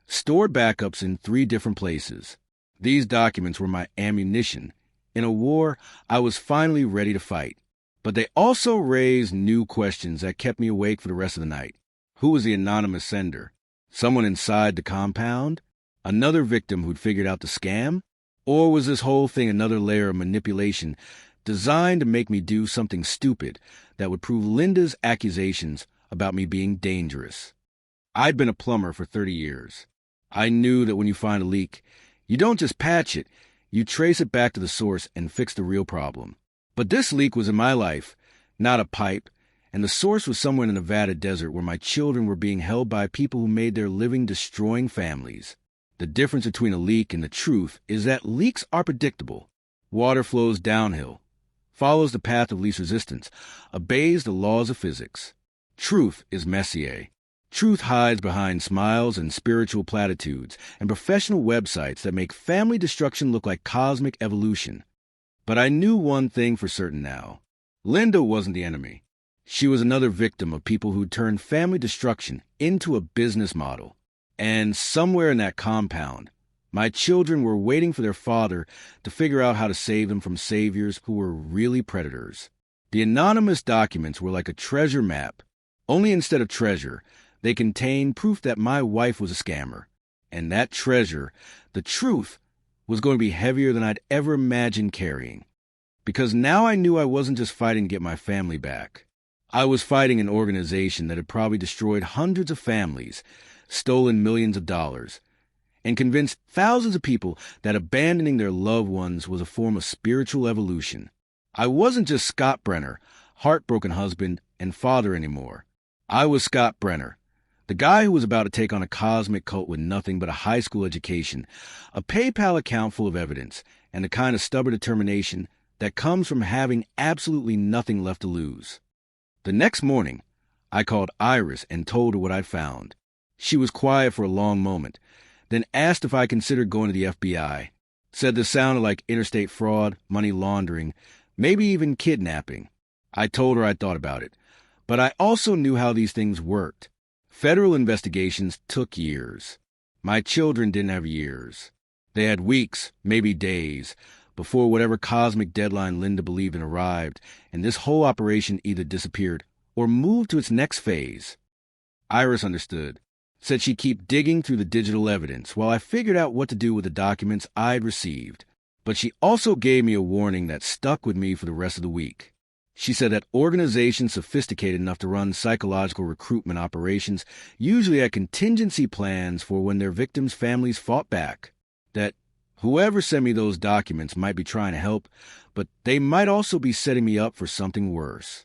stored backups in 3 different places. These documents were my ammunition in a war I was finally ready to fight. But they also raised new questions that kept me awake for the rest of the night. Who was the anonymous sender? Someone inside the compound? Another victim who'd figured out the scam? Or was this whole thing another layer of manipulation designed to make me do something stupid that would prove Linda's accusations about me being dangerous? I'd been a plumber for 30 years. I knew that when you find a leak, you don't just patch it, you trace it back to the source and fix the real problem. But this leak was in my life, not a pipe, and the source was somewhere in the Nevada desert where my children were being held by people who made their living destroying families. The difference between a leak and the truth is that leaks are predictable. Water flows downhill, follows the path of least resistance, obeys the laws of physics. Truth is messier. Truth hides behind smiles and spiritual platitudes and professional websites that make family destruction look like cosmic evolution. But I knew one thing for certain now. Linda wasn't the enemy. She was another victim of people who turned family destruction into a business model. And somewhere in that compound, my children were waiting for their father to figure out how to save them from saviors who were really predators. The anonymous documents were like a treasure map, only instead of treasure, they contained proof that my wife was a scammer. And that treasure, the truth, was going to be heavier than I'd ever imagined carrying. Because now I knew I wasn't just fighting to get my family back. I was fighting an organization that had probably destroyed hundreds of families, stolen millions of dollars, and convinced thousands of people that abandoning their loved ones was a form of spiritual evolution. I wasn't just Scott Brenner, heartbroken husband and father anymore. I was Scott Brenner, the guy who was about to take on a cosmic cult with nothing but a high school education, a PayPal account full of evidence, and the kind of stubborn determination that comes from having absolutely nothing left to lose. The next morning, I called Iris and told her what I'd found. She was quiet for a long moment, then asked if I considered going to the FBI. Said this sounded like interstate fraud, money laundering, maybe even kidnapping. I told her I'd thought about it, but I also knew how these things worked. Federal investigations took years. My children didn't have years. They had weeks, maybe days, before whatever cosmic deadline Linda believed in arrived, and this whole operation either disappeared or moved to its next phase. Iris understood. Said she'd keep digging through the digital evidence while I figured out what to do with the documents I'd received. But she also gave me a warning that stuck with me for the rest of the week. She said that organizations sophisticated enough to run psychological recruitment operations usually had contingency plans for when their victims' families fought back. That whoever sent me those documents might be trying to help, but they might also be setting me up for something worse.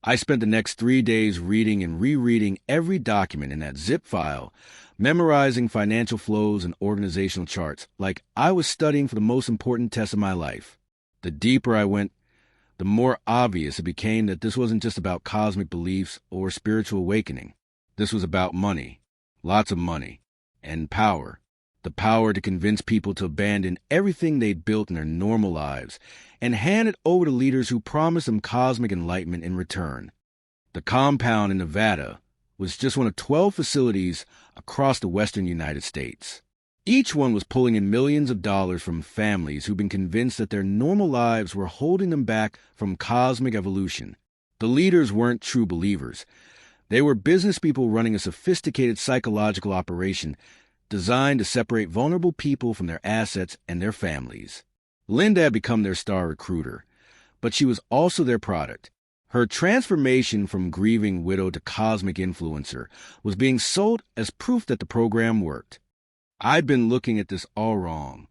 I spent the next 3 days reading and rereading every document in that zip file, memorizing financial flows and organizational charts like I was studying for the most important test of my life. The deeper I went, the more obvious it became that this wasn't just about cosmic beliefs or spiritual awakening. This was about money, lots of money, and power. The power to convince people to abandon everything they'd built in their normal lives and hand it over to leaders who promised them cosmic enlightenment in return. The compound in Nevada was just one of 12 facilities across the western United States. Each one was pulling in millions of dollars from families who'd been convinced that their normal lives were holding them back from cosmic evolution. The leaders weren't true believers. They were business people running a sophisticated psychological operation designed to separate vulnerable people from their assets and their families. Linda had become their star recruiter, but she was also their product. Her transformation from grieving widow to cosmic influencer was being sold as proof that the program worked. I'd been looking at this all wrong.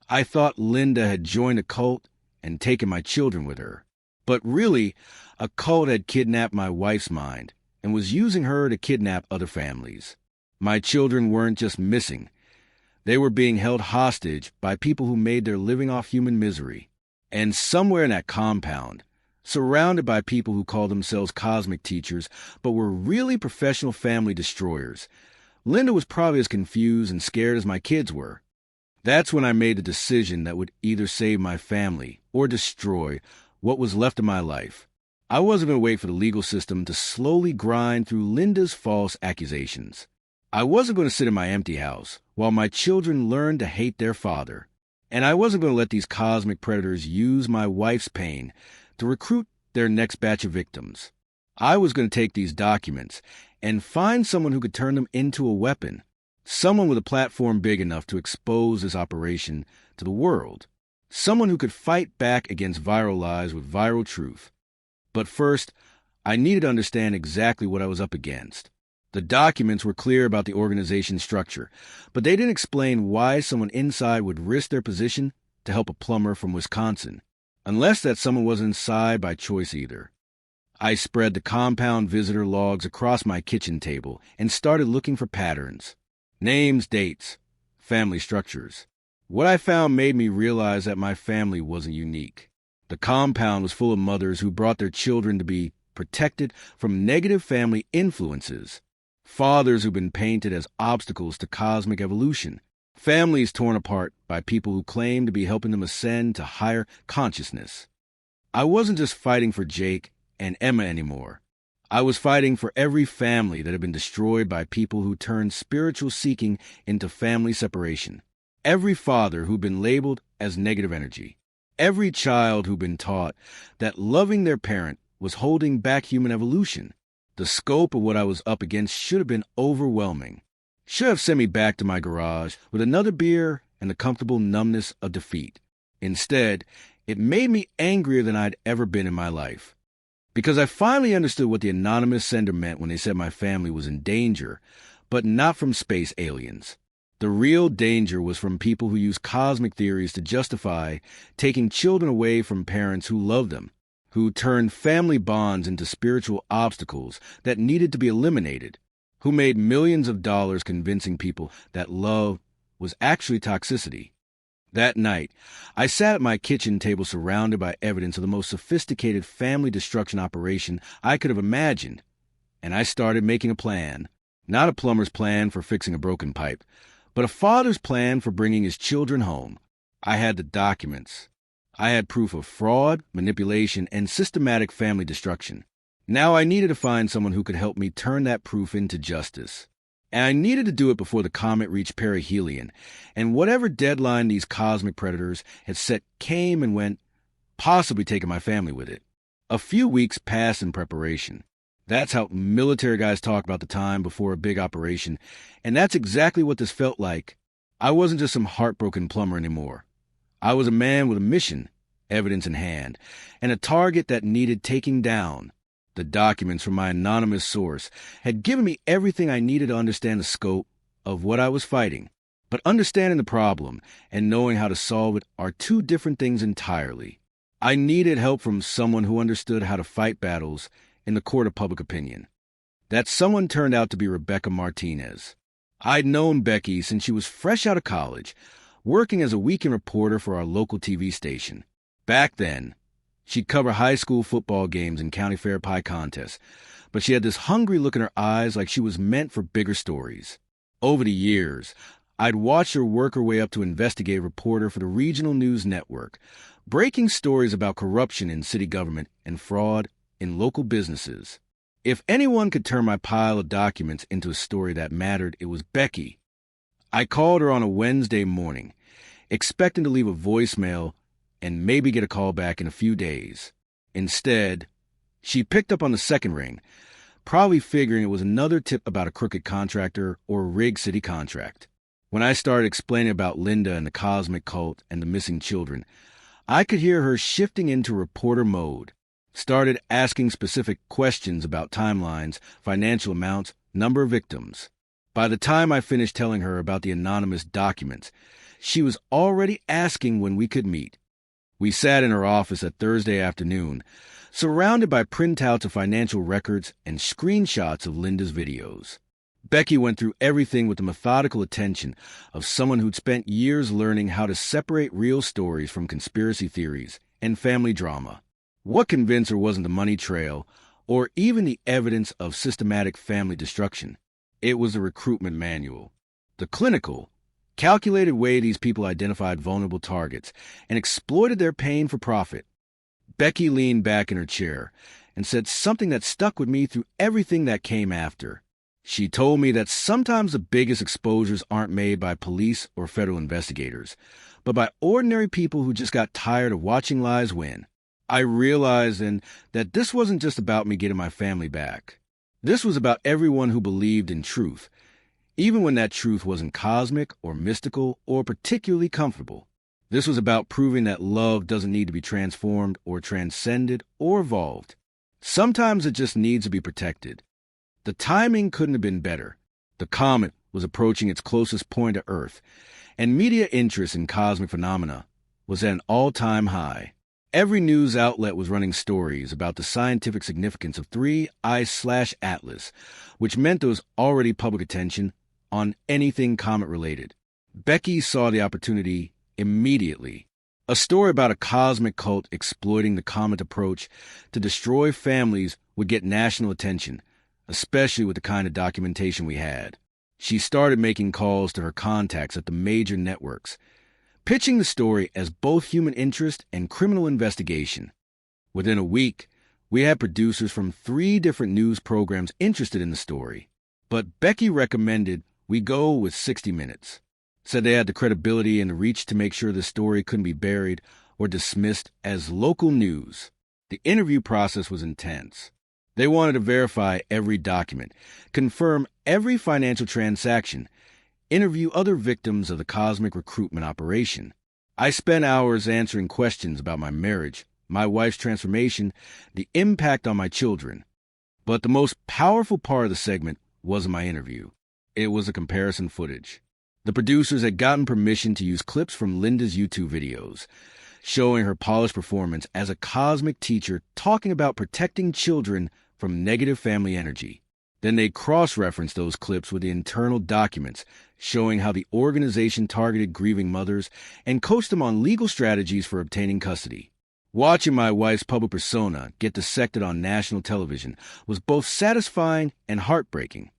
I thought Linda had joined a cult and taken my children with her. But really, a cult had kidnapped my wife's mind and was using her to kidnap other families. My children weren't just missing. They were being held hostage by people who made their living off human misery. And somewhere in that compound, surrounded by people who called themselves cosmic teachers but were really professional family destroyers, Linda was probably as confused and scared as my kids were. That's when I made the decision that would either save my family or destroy what was left of my life. I wasn't going to wait for the legal system to slowly grind through Linda's false accusations. I wasn't going to sit in my empty house while my children learned to hate their father. And I wasn't going to let these cosmic predators use my wife's pain to recruit their next batch of victims. I was going to take these documents and find someone who could turn them into a weapon, someone with a platform big enough to expose this operation to the world, someone who could fight back against viral lies with viral truth. But first, I needed to understand exactly what I was up against. The documents were clear about the organization's structure, but they didn't explain why someone inside would risk their position to help a plumber from Wisconsin, unless that someone was inside by choice either. I spread the compound visitor logs across my kitchen table and started looking for patterns. Names, dates, family structures. What I found made me realize that my family wasn't unique. The compound was full of mothers who brought their children to be protected from negative family influences. Fathers who've been painted as obstacles to cosmic evolution. Families torn apart by people who claim to be helping them ascend to higher consciousness. I wasn't just fighting for Jake and Emma anymore. I was fighting for every family that had been destroyed by people who turned spiritual seeking into family separation. Every father who'd been labeled as negative energy. Every child who'd been taught that loving their parent was holding back human evolution. The scope of what I was up against should have been overwhelming. Should have sent me back to my garage with another beer and the comfortable numbness of defeat. Instead, it made me angrier than I'd ever been in my life. Because I finally understood what the anonymous sender meant when they said my family was in danger, but not from space aliens. The real danger was from people who use cosmic theories to justify taking children away from parents who love them, who turned family bonds into spiritual obstacles that needed to be eliminated, who made millions of dollars convincing people that love was actually toxicity. That night, I sat at my kitchen table surrounded by evidence of the most sophisticated family destruction operation I could have imagined, and I started making a plan. Not a plumber's plan for fixing a broken pipe, but a father's plan for bringing his children home. I had the documents. I had proof of fraud, manipulation, and systematic family destruction. Now I needed to find someone who could help me turn that proof into justice. And I needed to do it before the comet reached perihelion, and whatever deadline these cosmic predators had set came and went, possibly taking my family with it. A few weeks passed in preparation. That's how military guys talk about the time before a big operation, and that's exactly what this felt like. I wasn't just some heartbroken plumber anymore. I was a man with a mission, evidence in hand, and a target that needed taking down. The documents from my anonymous source had given me everything I needed to understand the scope of what I was fighting. But understanding the problem and knowing how to solve it are two different things entirely. I needed help from someone who understood how to fight battles in the court of public opinion. That someone turned out to be Rebecca Martinez. I'd known Becky since she was fresh out of college, working as a weekend reporter for our local TV station. Back then, she'd cover high school football games and county fair pie contests, but she had this hungry look in her eyes like she was meant for bigger stories. Over the years, I'd watched her work her way up to investigative reporter for the regional news network, breaking stories about corruption in city government and fraud in local businesses. If anyone could turn my pile of documents into a story that mattered, it was Becky. I called her on a Wednesday morning, expecting to leave a voicemail and maybe get a call back in a few days. Instead, she picked up on the second ring, probably figuring it was another tip about a crooked contractor or a rigged city contract. When I started explaining about Linda and the cosmic cult and the missing children, I could hear her shifting into reporter mode, started asking specific questions about timelines, financial amounts, number of victims. By the time I finished telling her about the anonymous documents, she was already asking when we could meet. We sat in her office that Thursday afternoon, surrounded by printouts of financial records and screenshots of Linda's videos. Becky went through everything with the methodical attention of someone who'd spent years learning how to separate real stories from conspiracy theories and family drama. What convinced her wasn't the money trail or even the evidence of systematic family destruction. It was the recruitment manual. The clinical, calculated way these people identified vulnerable targets and exploited their pain for profit. Becky leaned back in her chair and said something that stuck with me through everything that came after. She told me that sometimes the biggest exposures aren't made by police or federal investigators, but by ordinary people who just got tired of watching lies win. I realized then that this wasn't just about me getting my family back. This was about everyone who believed in truth, even when that truth wasn't cosmic or mystical or particularly comfortable. This was about proving that love doesn't need to be transformed or transcended or evolved. Sometimes it just needs to be protected. The timing couldn't have been better. The comet was approaching its closest point to Earth, and media interest in cosmic phenomena was at an all-time high. Every news outlet was running stories about the scientific significance of 3I/Atlas, which meant there was already public attention on anything comet-related. Becky saw the opportunity immediately. A story about a cosmic cult exploiting the comet approach to destroy families would get national attention, especially with the kind of documentation we had. She started making calls to her contacts at the major networks, pitching the story as both human interest and criminal investigation. Within a week, we had producers from 3 different news programs interested in the story. But Becky recommended we go with 60 Minutes. Said they had the credibility and the reach to make sure the story couldn't be buried or dismissed as local news. The interview process was intense. They wanted to verify every document, confirm every financial transaction, interview other victims of the cosmic recruitment operation. I spent hours answering questions about my marriage, my wife's transformation, the impact on my children. But the most powerful part of the segment wasn't my interview. It was the comparison footage. The producers had gotten permission to use clips from Linda's YouTube videos, showing her polished performance as a cosmic teacher talking about protecting children from negative family energy. Then they cross-referenced those clips with the internal documents, showing how the organization targeted grieving mothers and coached them on legal strategies for obtaining custody. Watching my wife's public persona get dissected on national television was both satisfying and heartbreaking.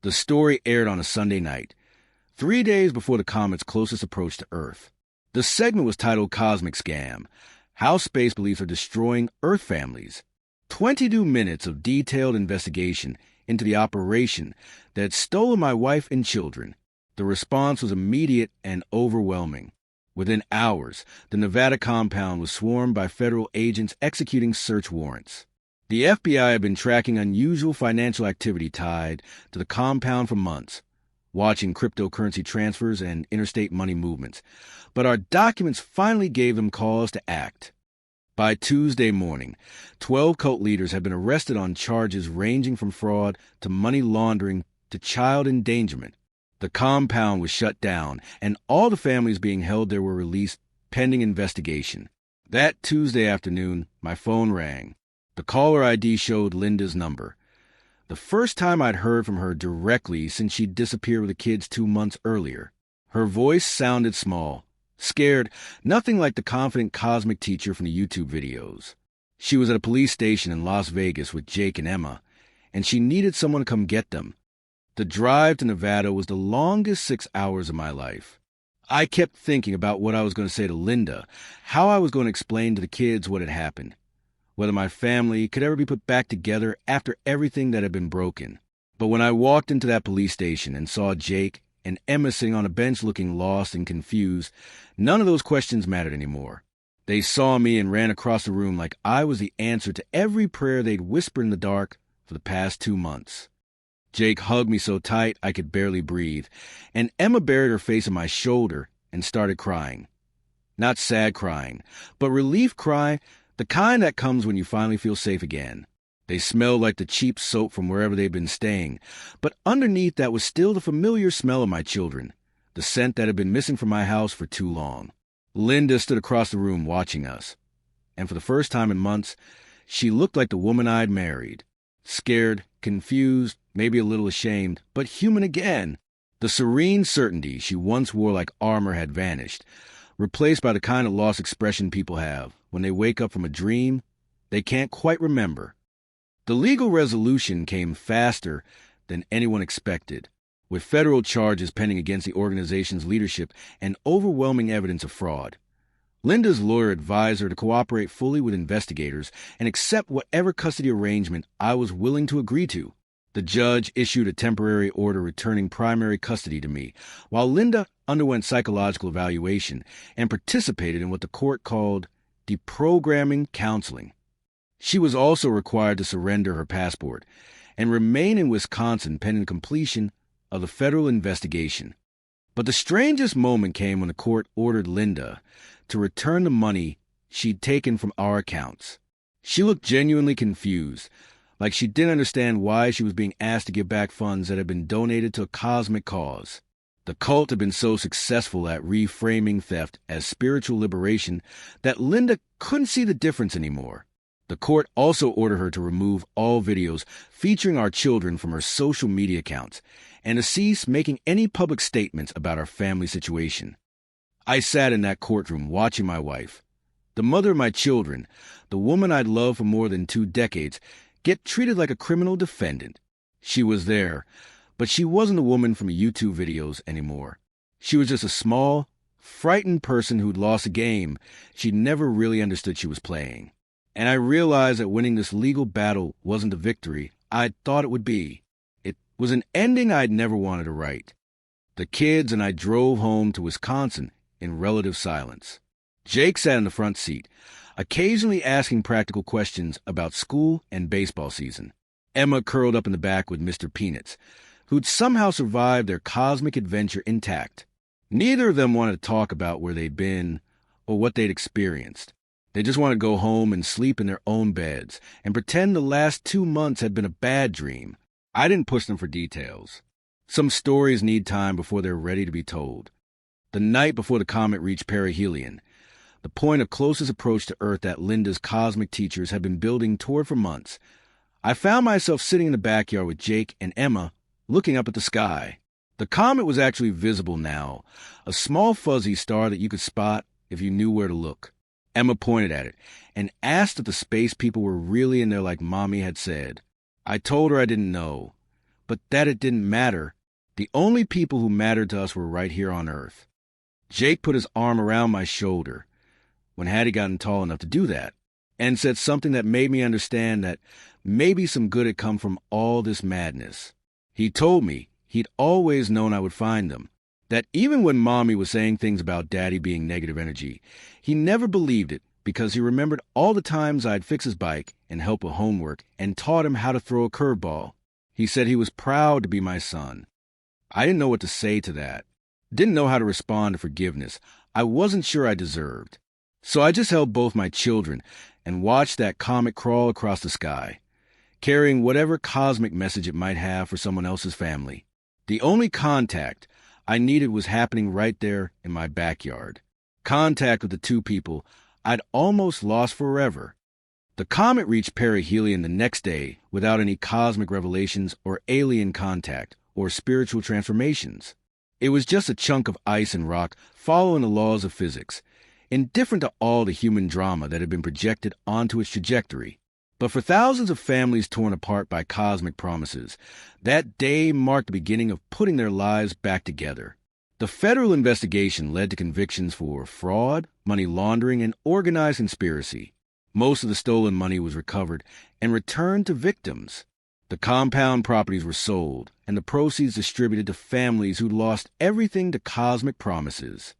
The story aired on a Sunday night, 3 days before the comet's closest approach to Earth. The segment was titled Cosmic Scam: How Space Beliefs Are Destroying Earth Families. 22 minutes of detailed investigation into the operation that had stolen my wife and children. The response was immediate and overwhelming. Within hours, the Nevada compound was swarmed by federal agents executing search warrants. The FBI had been tracking unusual financial activity tied to the compound for months, watching cryptocurrency transfers and interstate money movements, but our documents finally gave them cause to act. By Tuesday morning, 12 cult leaders had been arrested on charges ranging from fraud to money laundering to child endangerment. The compound was shut down, and all the families being held there were released pending investigation. That Tuesday afternoon, my phone rang. The caller ID showed Linda's number. The first time I'd heard from her directly since she'd disappeared with the kids 2 months earlier. Her voice sounded small, scared, nothing like the confident cosmic teacher from the YouTube videos. She was at a police station in Las Vegas with Jake and Emma, and she needed someone to come get them. The drive to Nevada was the longest 6 hours of my life. I kept thinking about what I was going to say to Linda, how I was going to explain to the kids what had happened, whether my family could ever be put back together after everything that had been broken. But when I walked into that police station and saw Jake and Emma sitting on a bench looking lost and confused, none of those questions mattered anymore. They saw me and ran across the room like I was the answer to every prayer they'd whispered in the dark for the past 2 months. Jake hugged me so tight I could barely breathe, and Emma buried her face on my shoulder and started crying. Not sad crying, but relief cry, the kind that comes when you finally feel safe again. They smelled like the cheap soap from wherever they'd been staying, but underneath that was still the familiar smell of my children, the scent that had been missing from my house for too long. Linda stood across the room watching us, and for the first time in months, she looked like the woman I'd married. Scared, confused, maybe a little ashamed, but human again. The serene certainty she once wore like armor had vanished, replaced by the kind of lost expression people have when they wake up from a dream they can't quite remember. The legal resolution came faster than anyone expected, with federal charges pending against the organization's leadership and overwhelming evidence of fraud. Linda's lawyer advised her to cooperate fully with investigators and accept whatever custody arrangement I was willing to agree to. The judge issued a temporary order returning primary custody to me, while Linda underwent psychological evaluation and participated in what the court called deprogramming counseling. She was also required to surrender her passport and remain in Wisconsin pending completion of the federal investigation. But the strangest moment came when the court ordered Linda to return the money she'd taken from our accounts. She looked genuinely confused, like she didn't understand why she was being asked to give back funds that had been donated to a cosmic cause. The cult had been so successful at reframing theft as spiritual liberation that Linda couldn't see the difference anymore. The court also ordered her to remove all videos featuring our children from her social media accounts and to cease making any public statements about our family situation. I sat in that courtroom watching my wife, the mother of my children, the woman I'd loved for more than 2 decades, get treated like a criminal defendant. She was there, but she wasn't the woman from YouTube videos anymore. She was just a small, frightened person who'd lost a game she'd never really understood she was playing. And I realized that winning this legal battle wasn't the victory I'd thought it would be. It was an ending I'd never wanted to write. The kids and I drove home to Wisconsin in relative silence. Jake sat in the front seat, occasionally asking practical questions about school and baseball season. Emma curled up in the back with Mr. Peanuts, who'd somehow survived their cosmic adventure intact. Neither of them wanted to talk about where they'd been or what they'd experienced. They just wanted to go home and sleep in their own beds and pretend the last 2 months had been a bad dream. I didn't push them for details. Some stories need time before they're ready to be told. The night before the comet reached perihelion, the point of closest approach to Earth that Linda's cosmic teachers had been building toward for months, I found myself sitting in the backyard with Jake and Emma, looking up at the sky. The comet was actually visible now, a small fuzzy star that you could spot if you knew where to look. Emma pointed at it and asked if the space people were really in there like Mommy had said. I told her I didn't know, but that it didn't matter. The only people who mattered to us were right here on Earth. Jake put his arm around my shoulder, when had he gotten tall enough to do that, and said something that made me understand that maybe some good had come from all this madness. He told me he'd always known I would find them, that even when Mommy was saying things about Daddy being negative energy, he never believed it because he remembered all the times I'd fix his bike and help with homework and taught him how to throw a curveball. He said he was proud to be my son. I didn't know what to say to that. Didn't know how to respond to forgiveness I wasn't sure I deserved. So I just held both my children and watched that comet crawl across the sky, carrying whatever cosmic message it might have for someone else's family. The only contact I needed was happening right there in my backyard. Contact with the 2 people I'd almost lost forever. The comet reached perihelion the next day without any cosmic revelations or alien contact or spiritual transformations. It was just a chunk of ice and rock following the laws of physics, indifferent to all the human drama that had been projected onto its trajectory. But for thousands of families torn apart by cosmic promises, that day marked the beginning of putting their lives back together. The federal investigation led to convictions for fraud, money laundering, and organized conspiracy. Most of the stolen money was recovered and returned to victims. The compound properties were sold, and the proceeds distributed to families who'd lost everything to cosmic promises.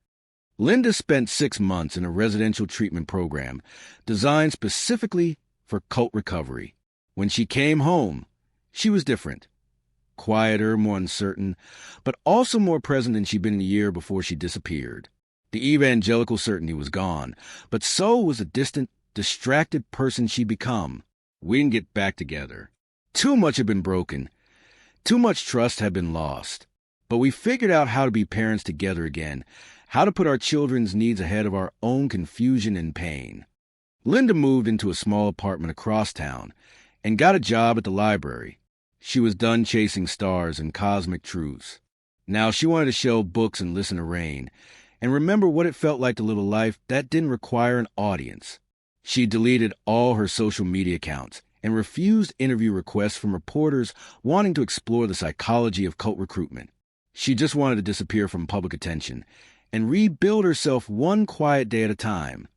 Linda spent 6 months in a residential treatment program designed specifically for cult recovery. When she came home, she was different. Quieter, more uncertain, but also more present than she'd been the year before she disappeared. The evangelical certainty was gone, but so was the distant, distracted person she'd become. We didn't get back together. Too much had been broken. Too much trust had been lost. But we figured out how to be parents together again, how to put our children's needs ahead of our own confusion and pain. Linda moved into a small apartment across town and got a job at the library. She was done chasing stars and cosmic truths. Now she wanted to shelve books and listen to rain, and remember what it felt like to live a life that didn't require an audience. She deleted all her social media accounts and refused interview requests from reporters wanting to explore the psychology of cult recruitment. She just wanted to disappear from public attention and rebuild herself one quiet day at a time.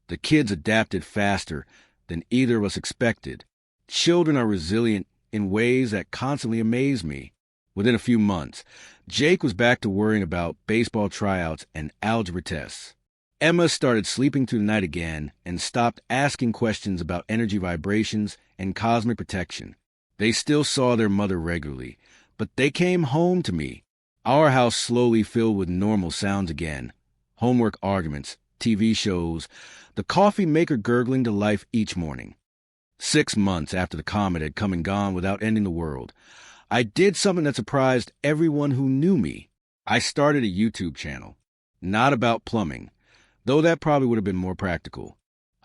The kids adapted faster than either of us expected. Children are resilient in ways that constantly amaze me. Within a few months, Jake was back to worrying about baseball tryouts and algebra tests. Emma started sleeping through the night again and stopped asking questions about energy vibrations and cosmic protection. They still saw their mother regularly, but they came home to me. Our house slowly filled with normal sounds again. Homework arguments, TV shows, the coffee maker gurgling to life each morning. 6 months after the comet had come and gone without ending the world, I did something that surprised everyone who knew me. I started a YouTube channel. Not about plumbing, though that probably would have been more practical.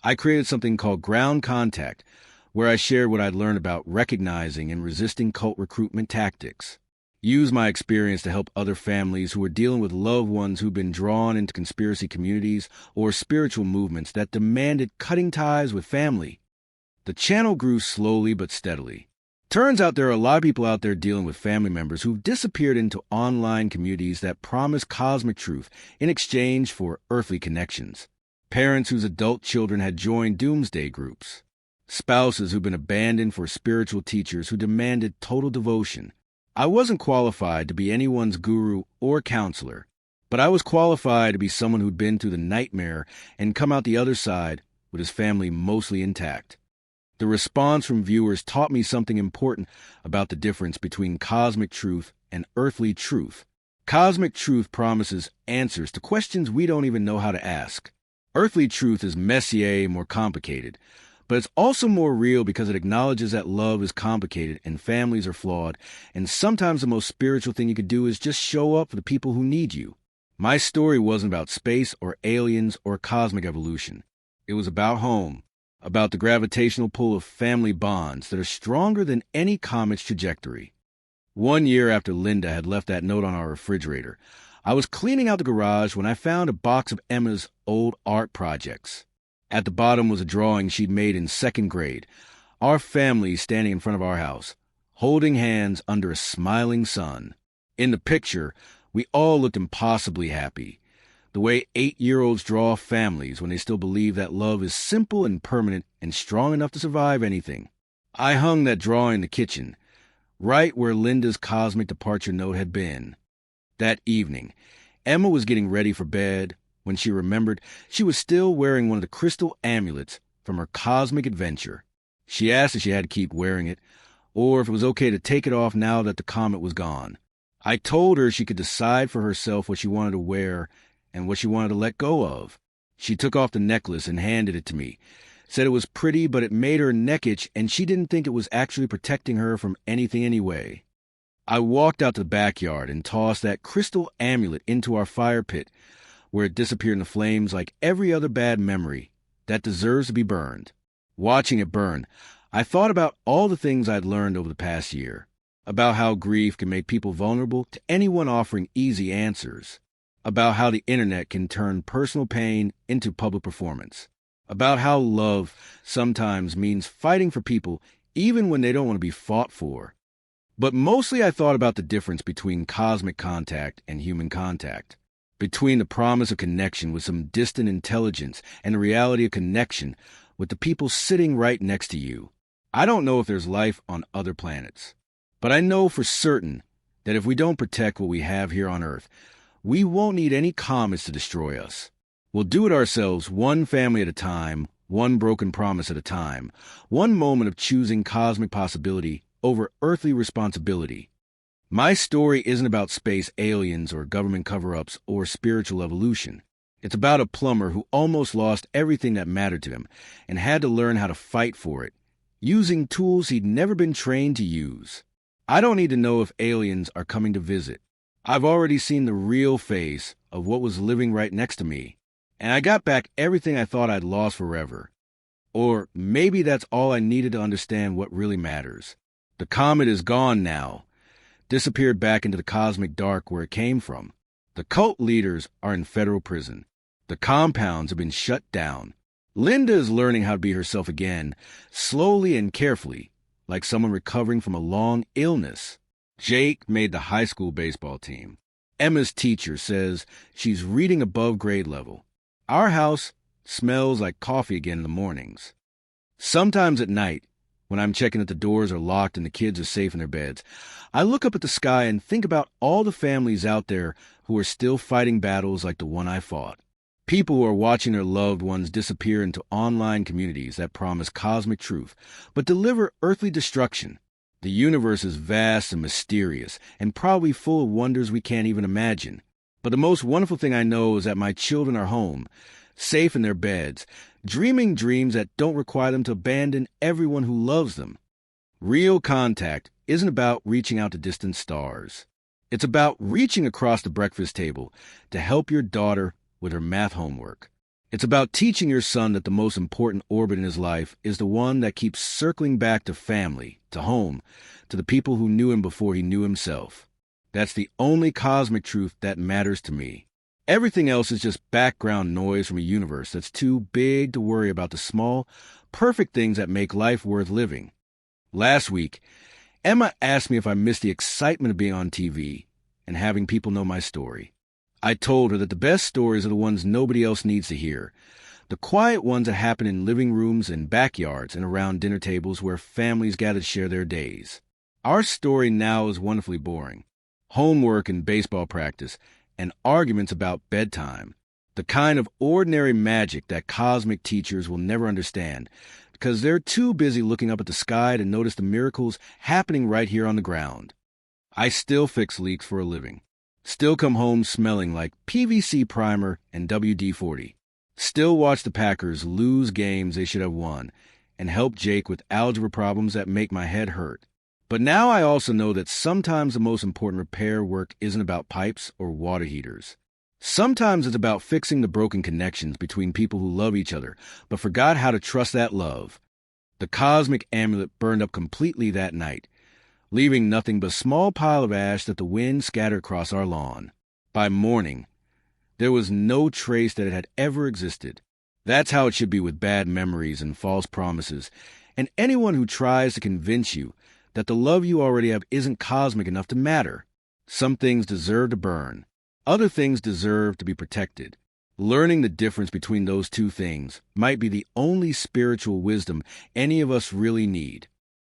I created something called Ground Contact, where I shared what I'd learned about recognizing and resisting cult recruitment tactics. Use my experience to help other families who are dealing with loved ones who've been drawn into conspiracy communities or spiritual movements that demanded cutting ties with family. The channel grew slowly but steadily. Turns out there are a lot of people out there dealing with family members who've disappeared into online communities that promise cosmic truth in exchange for earthly connections. Parents whose adult children had joined doomsday groups. Spouses who've been abandoned for spiritual teachers who demanded total devotion. I wasn't qualified to be anyone's guru or counselor, but I was qualified to be someone who'd been through the nightmare and come out the other side with his family mostly intact. The response from viewers taught me something important about the difference between cosmic truth and earthly truth. Cosmic truth promises answers to questions we don't even know how to ask. Earthly truth is messier, more complicated, but it's also more real because it acknowledges that love is complicated and families are flawed, and sometimes the most spiritual thing you could do is just show up for the people who need you. My story wasn't about space or aliens or cosmic evolution. It was about home, about the gravitational pull of family bonds that are stronger than any comet's trajectory. 1 year after Linda had left that note on our refrigerator, I was cleaning out the garage when I found a box of Emma's old art projects. At the bottom was a drawing she'd made in 2nd grade, our family standing in front of our house, holding hands under a smiling sun. In the picture, we all looked impossibly happy, the way 8-year-olds draw families when they still believe that love is simple and permanent and strong enough to survive anything. I hung that drawing in the kitchen, right where Linda's cosmic departure note had been. That evening, Emma was getting ready for bed when she remembered she was still wearing one of the crystal amulets from her cosmic adventure. She asked if she had to keep wearing it, or if it was okay to take it off now that the comet was gone. I told her she could decide for herself what she wanted to wear and what she wanted to let go of. She took off the necklace and handed it to me, said it was pretty but it made her neck itch and she didn't think it was actually protecting her from anything anyway. I walked out to the backyard and tossed that crystal amulet into our fire pit, where it disappeared in the flames like every other bad memory that deserves to be burned. Watching it burn, I thought about all the things I'd learned over the past year, about how grief can make people vulnerable to anyone offering easy answers, about how the internet can turn personal pain into public performance, about how love sometimes means fighting for people even when they don't want to be fought for. But mostly I thought about the difference between cosmic contact and human contact, between the promise of connection with some distant intelligence and the reality of connection with the people sitting right next to you. I don't know if there's life on other planets, but I know for certain that if we don't protect what we have here on Earth, we won't need any comets to destroy us. We'll do it ourselves, one family at a time, one broken promise at a time, one moment of choosing cosmic possibility over earthly responsibility. My story isn't about space aliens or government cover-ups or spiritual evolution. It's about a plumber who almost lost everything that mattered to him and had to learn how to fight for it, using tools he'd never been trained to use. I don't need to know if aliens are coming to visit. I've already seen the real face of what was living right next to me, and I got back everything I thought I'd lost forever. Or maybe that's all I needed to understand what really matters. The comet is gone now, disappeared back into the cosmic dark where it came from. The cult leaders are in federal prison. The compounds have been shut down. Linda is learning how to be herself again, slowly and carefully, like someone recovering from a long illness. Jake made the high school baseball team. Emma's teacher says she's reading above grade level. Our house smells like coffee again in the mornings. Sometimes at night, when I'm checking that the doors are locked and the kids are safe in their beds, I look up at the sky and think about all the families out there who are still fighting battles like the one I fought. People who are watching their loved ones disappear into online communities that promise cosmic truth, but deliver earthly destruction. The universe is vast and mysterious, and probably full of wonders we can't even imagine. But the most wonderful thing I know is that my children are home, safe in their beds, dreaming dreams that don't require them to abandon everyone who loves them. Real contact isn't about reaching out to distant stars. It's about reaching across the breakfast table to help your daughter with her math homework. It's about teaching your son that the most important orbit in his life is the one that keeps circling back to family, to home, to the people who knew him before he knew himself. That's the only cosmic truth that matters to me. Everything else is just background noise from a universe that's too big to worry about the small, perfect things that make life worth living. Last week, Emma asked me if I missed the excitement of being on TV and having people know my story. I told her that the best stories are the ones nobody else needs to hear, the quiet ones that happen in living rooms and backyards and around dinner tables where families gather to share their days. Our story now is wonderfully boring. Homework and baseball practice, and arguments about bedtime. The kind of ordinary magic that cosmic teachers will never understand because they're too busy looking up at the sky to notice the miracles happening right here on the ground. I still fix leaks for a living. Still come home smelling like PVC primer and WD-40. Still watch the Packers lose games they should have won and help Jake with algebra problems that make my head hurt. But now I also know that sometimes the most important repair work isn't about pipes or water heaters. Sometimes it's about fixing the broken connections between people who love each other but forgot how to trust that love. The cosmic amulet burned up completely that night, leaving nothing but a small pile of ash that the wind scattered across our lawn. By morning, there was no trace that it had ever existed. That's how it should be with bad memories and false promises, and anyone who tries to convince you that the love you already have isn't cosmic enough to matter. Some things deserve to burn. Other things deserve to be protected. Learning the difference between those two things might be the only spiritual wisdom any of us really need.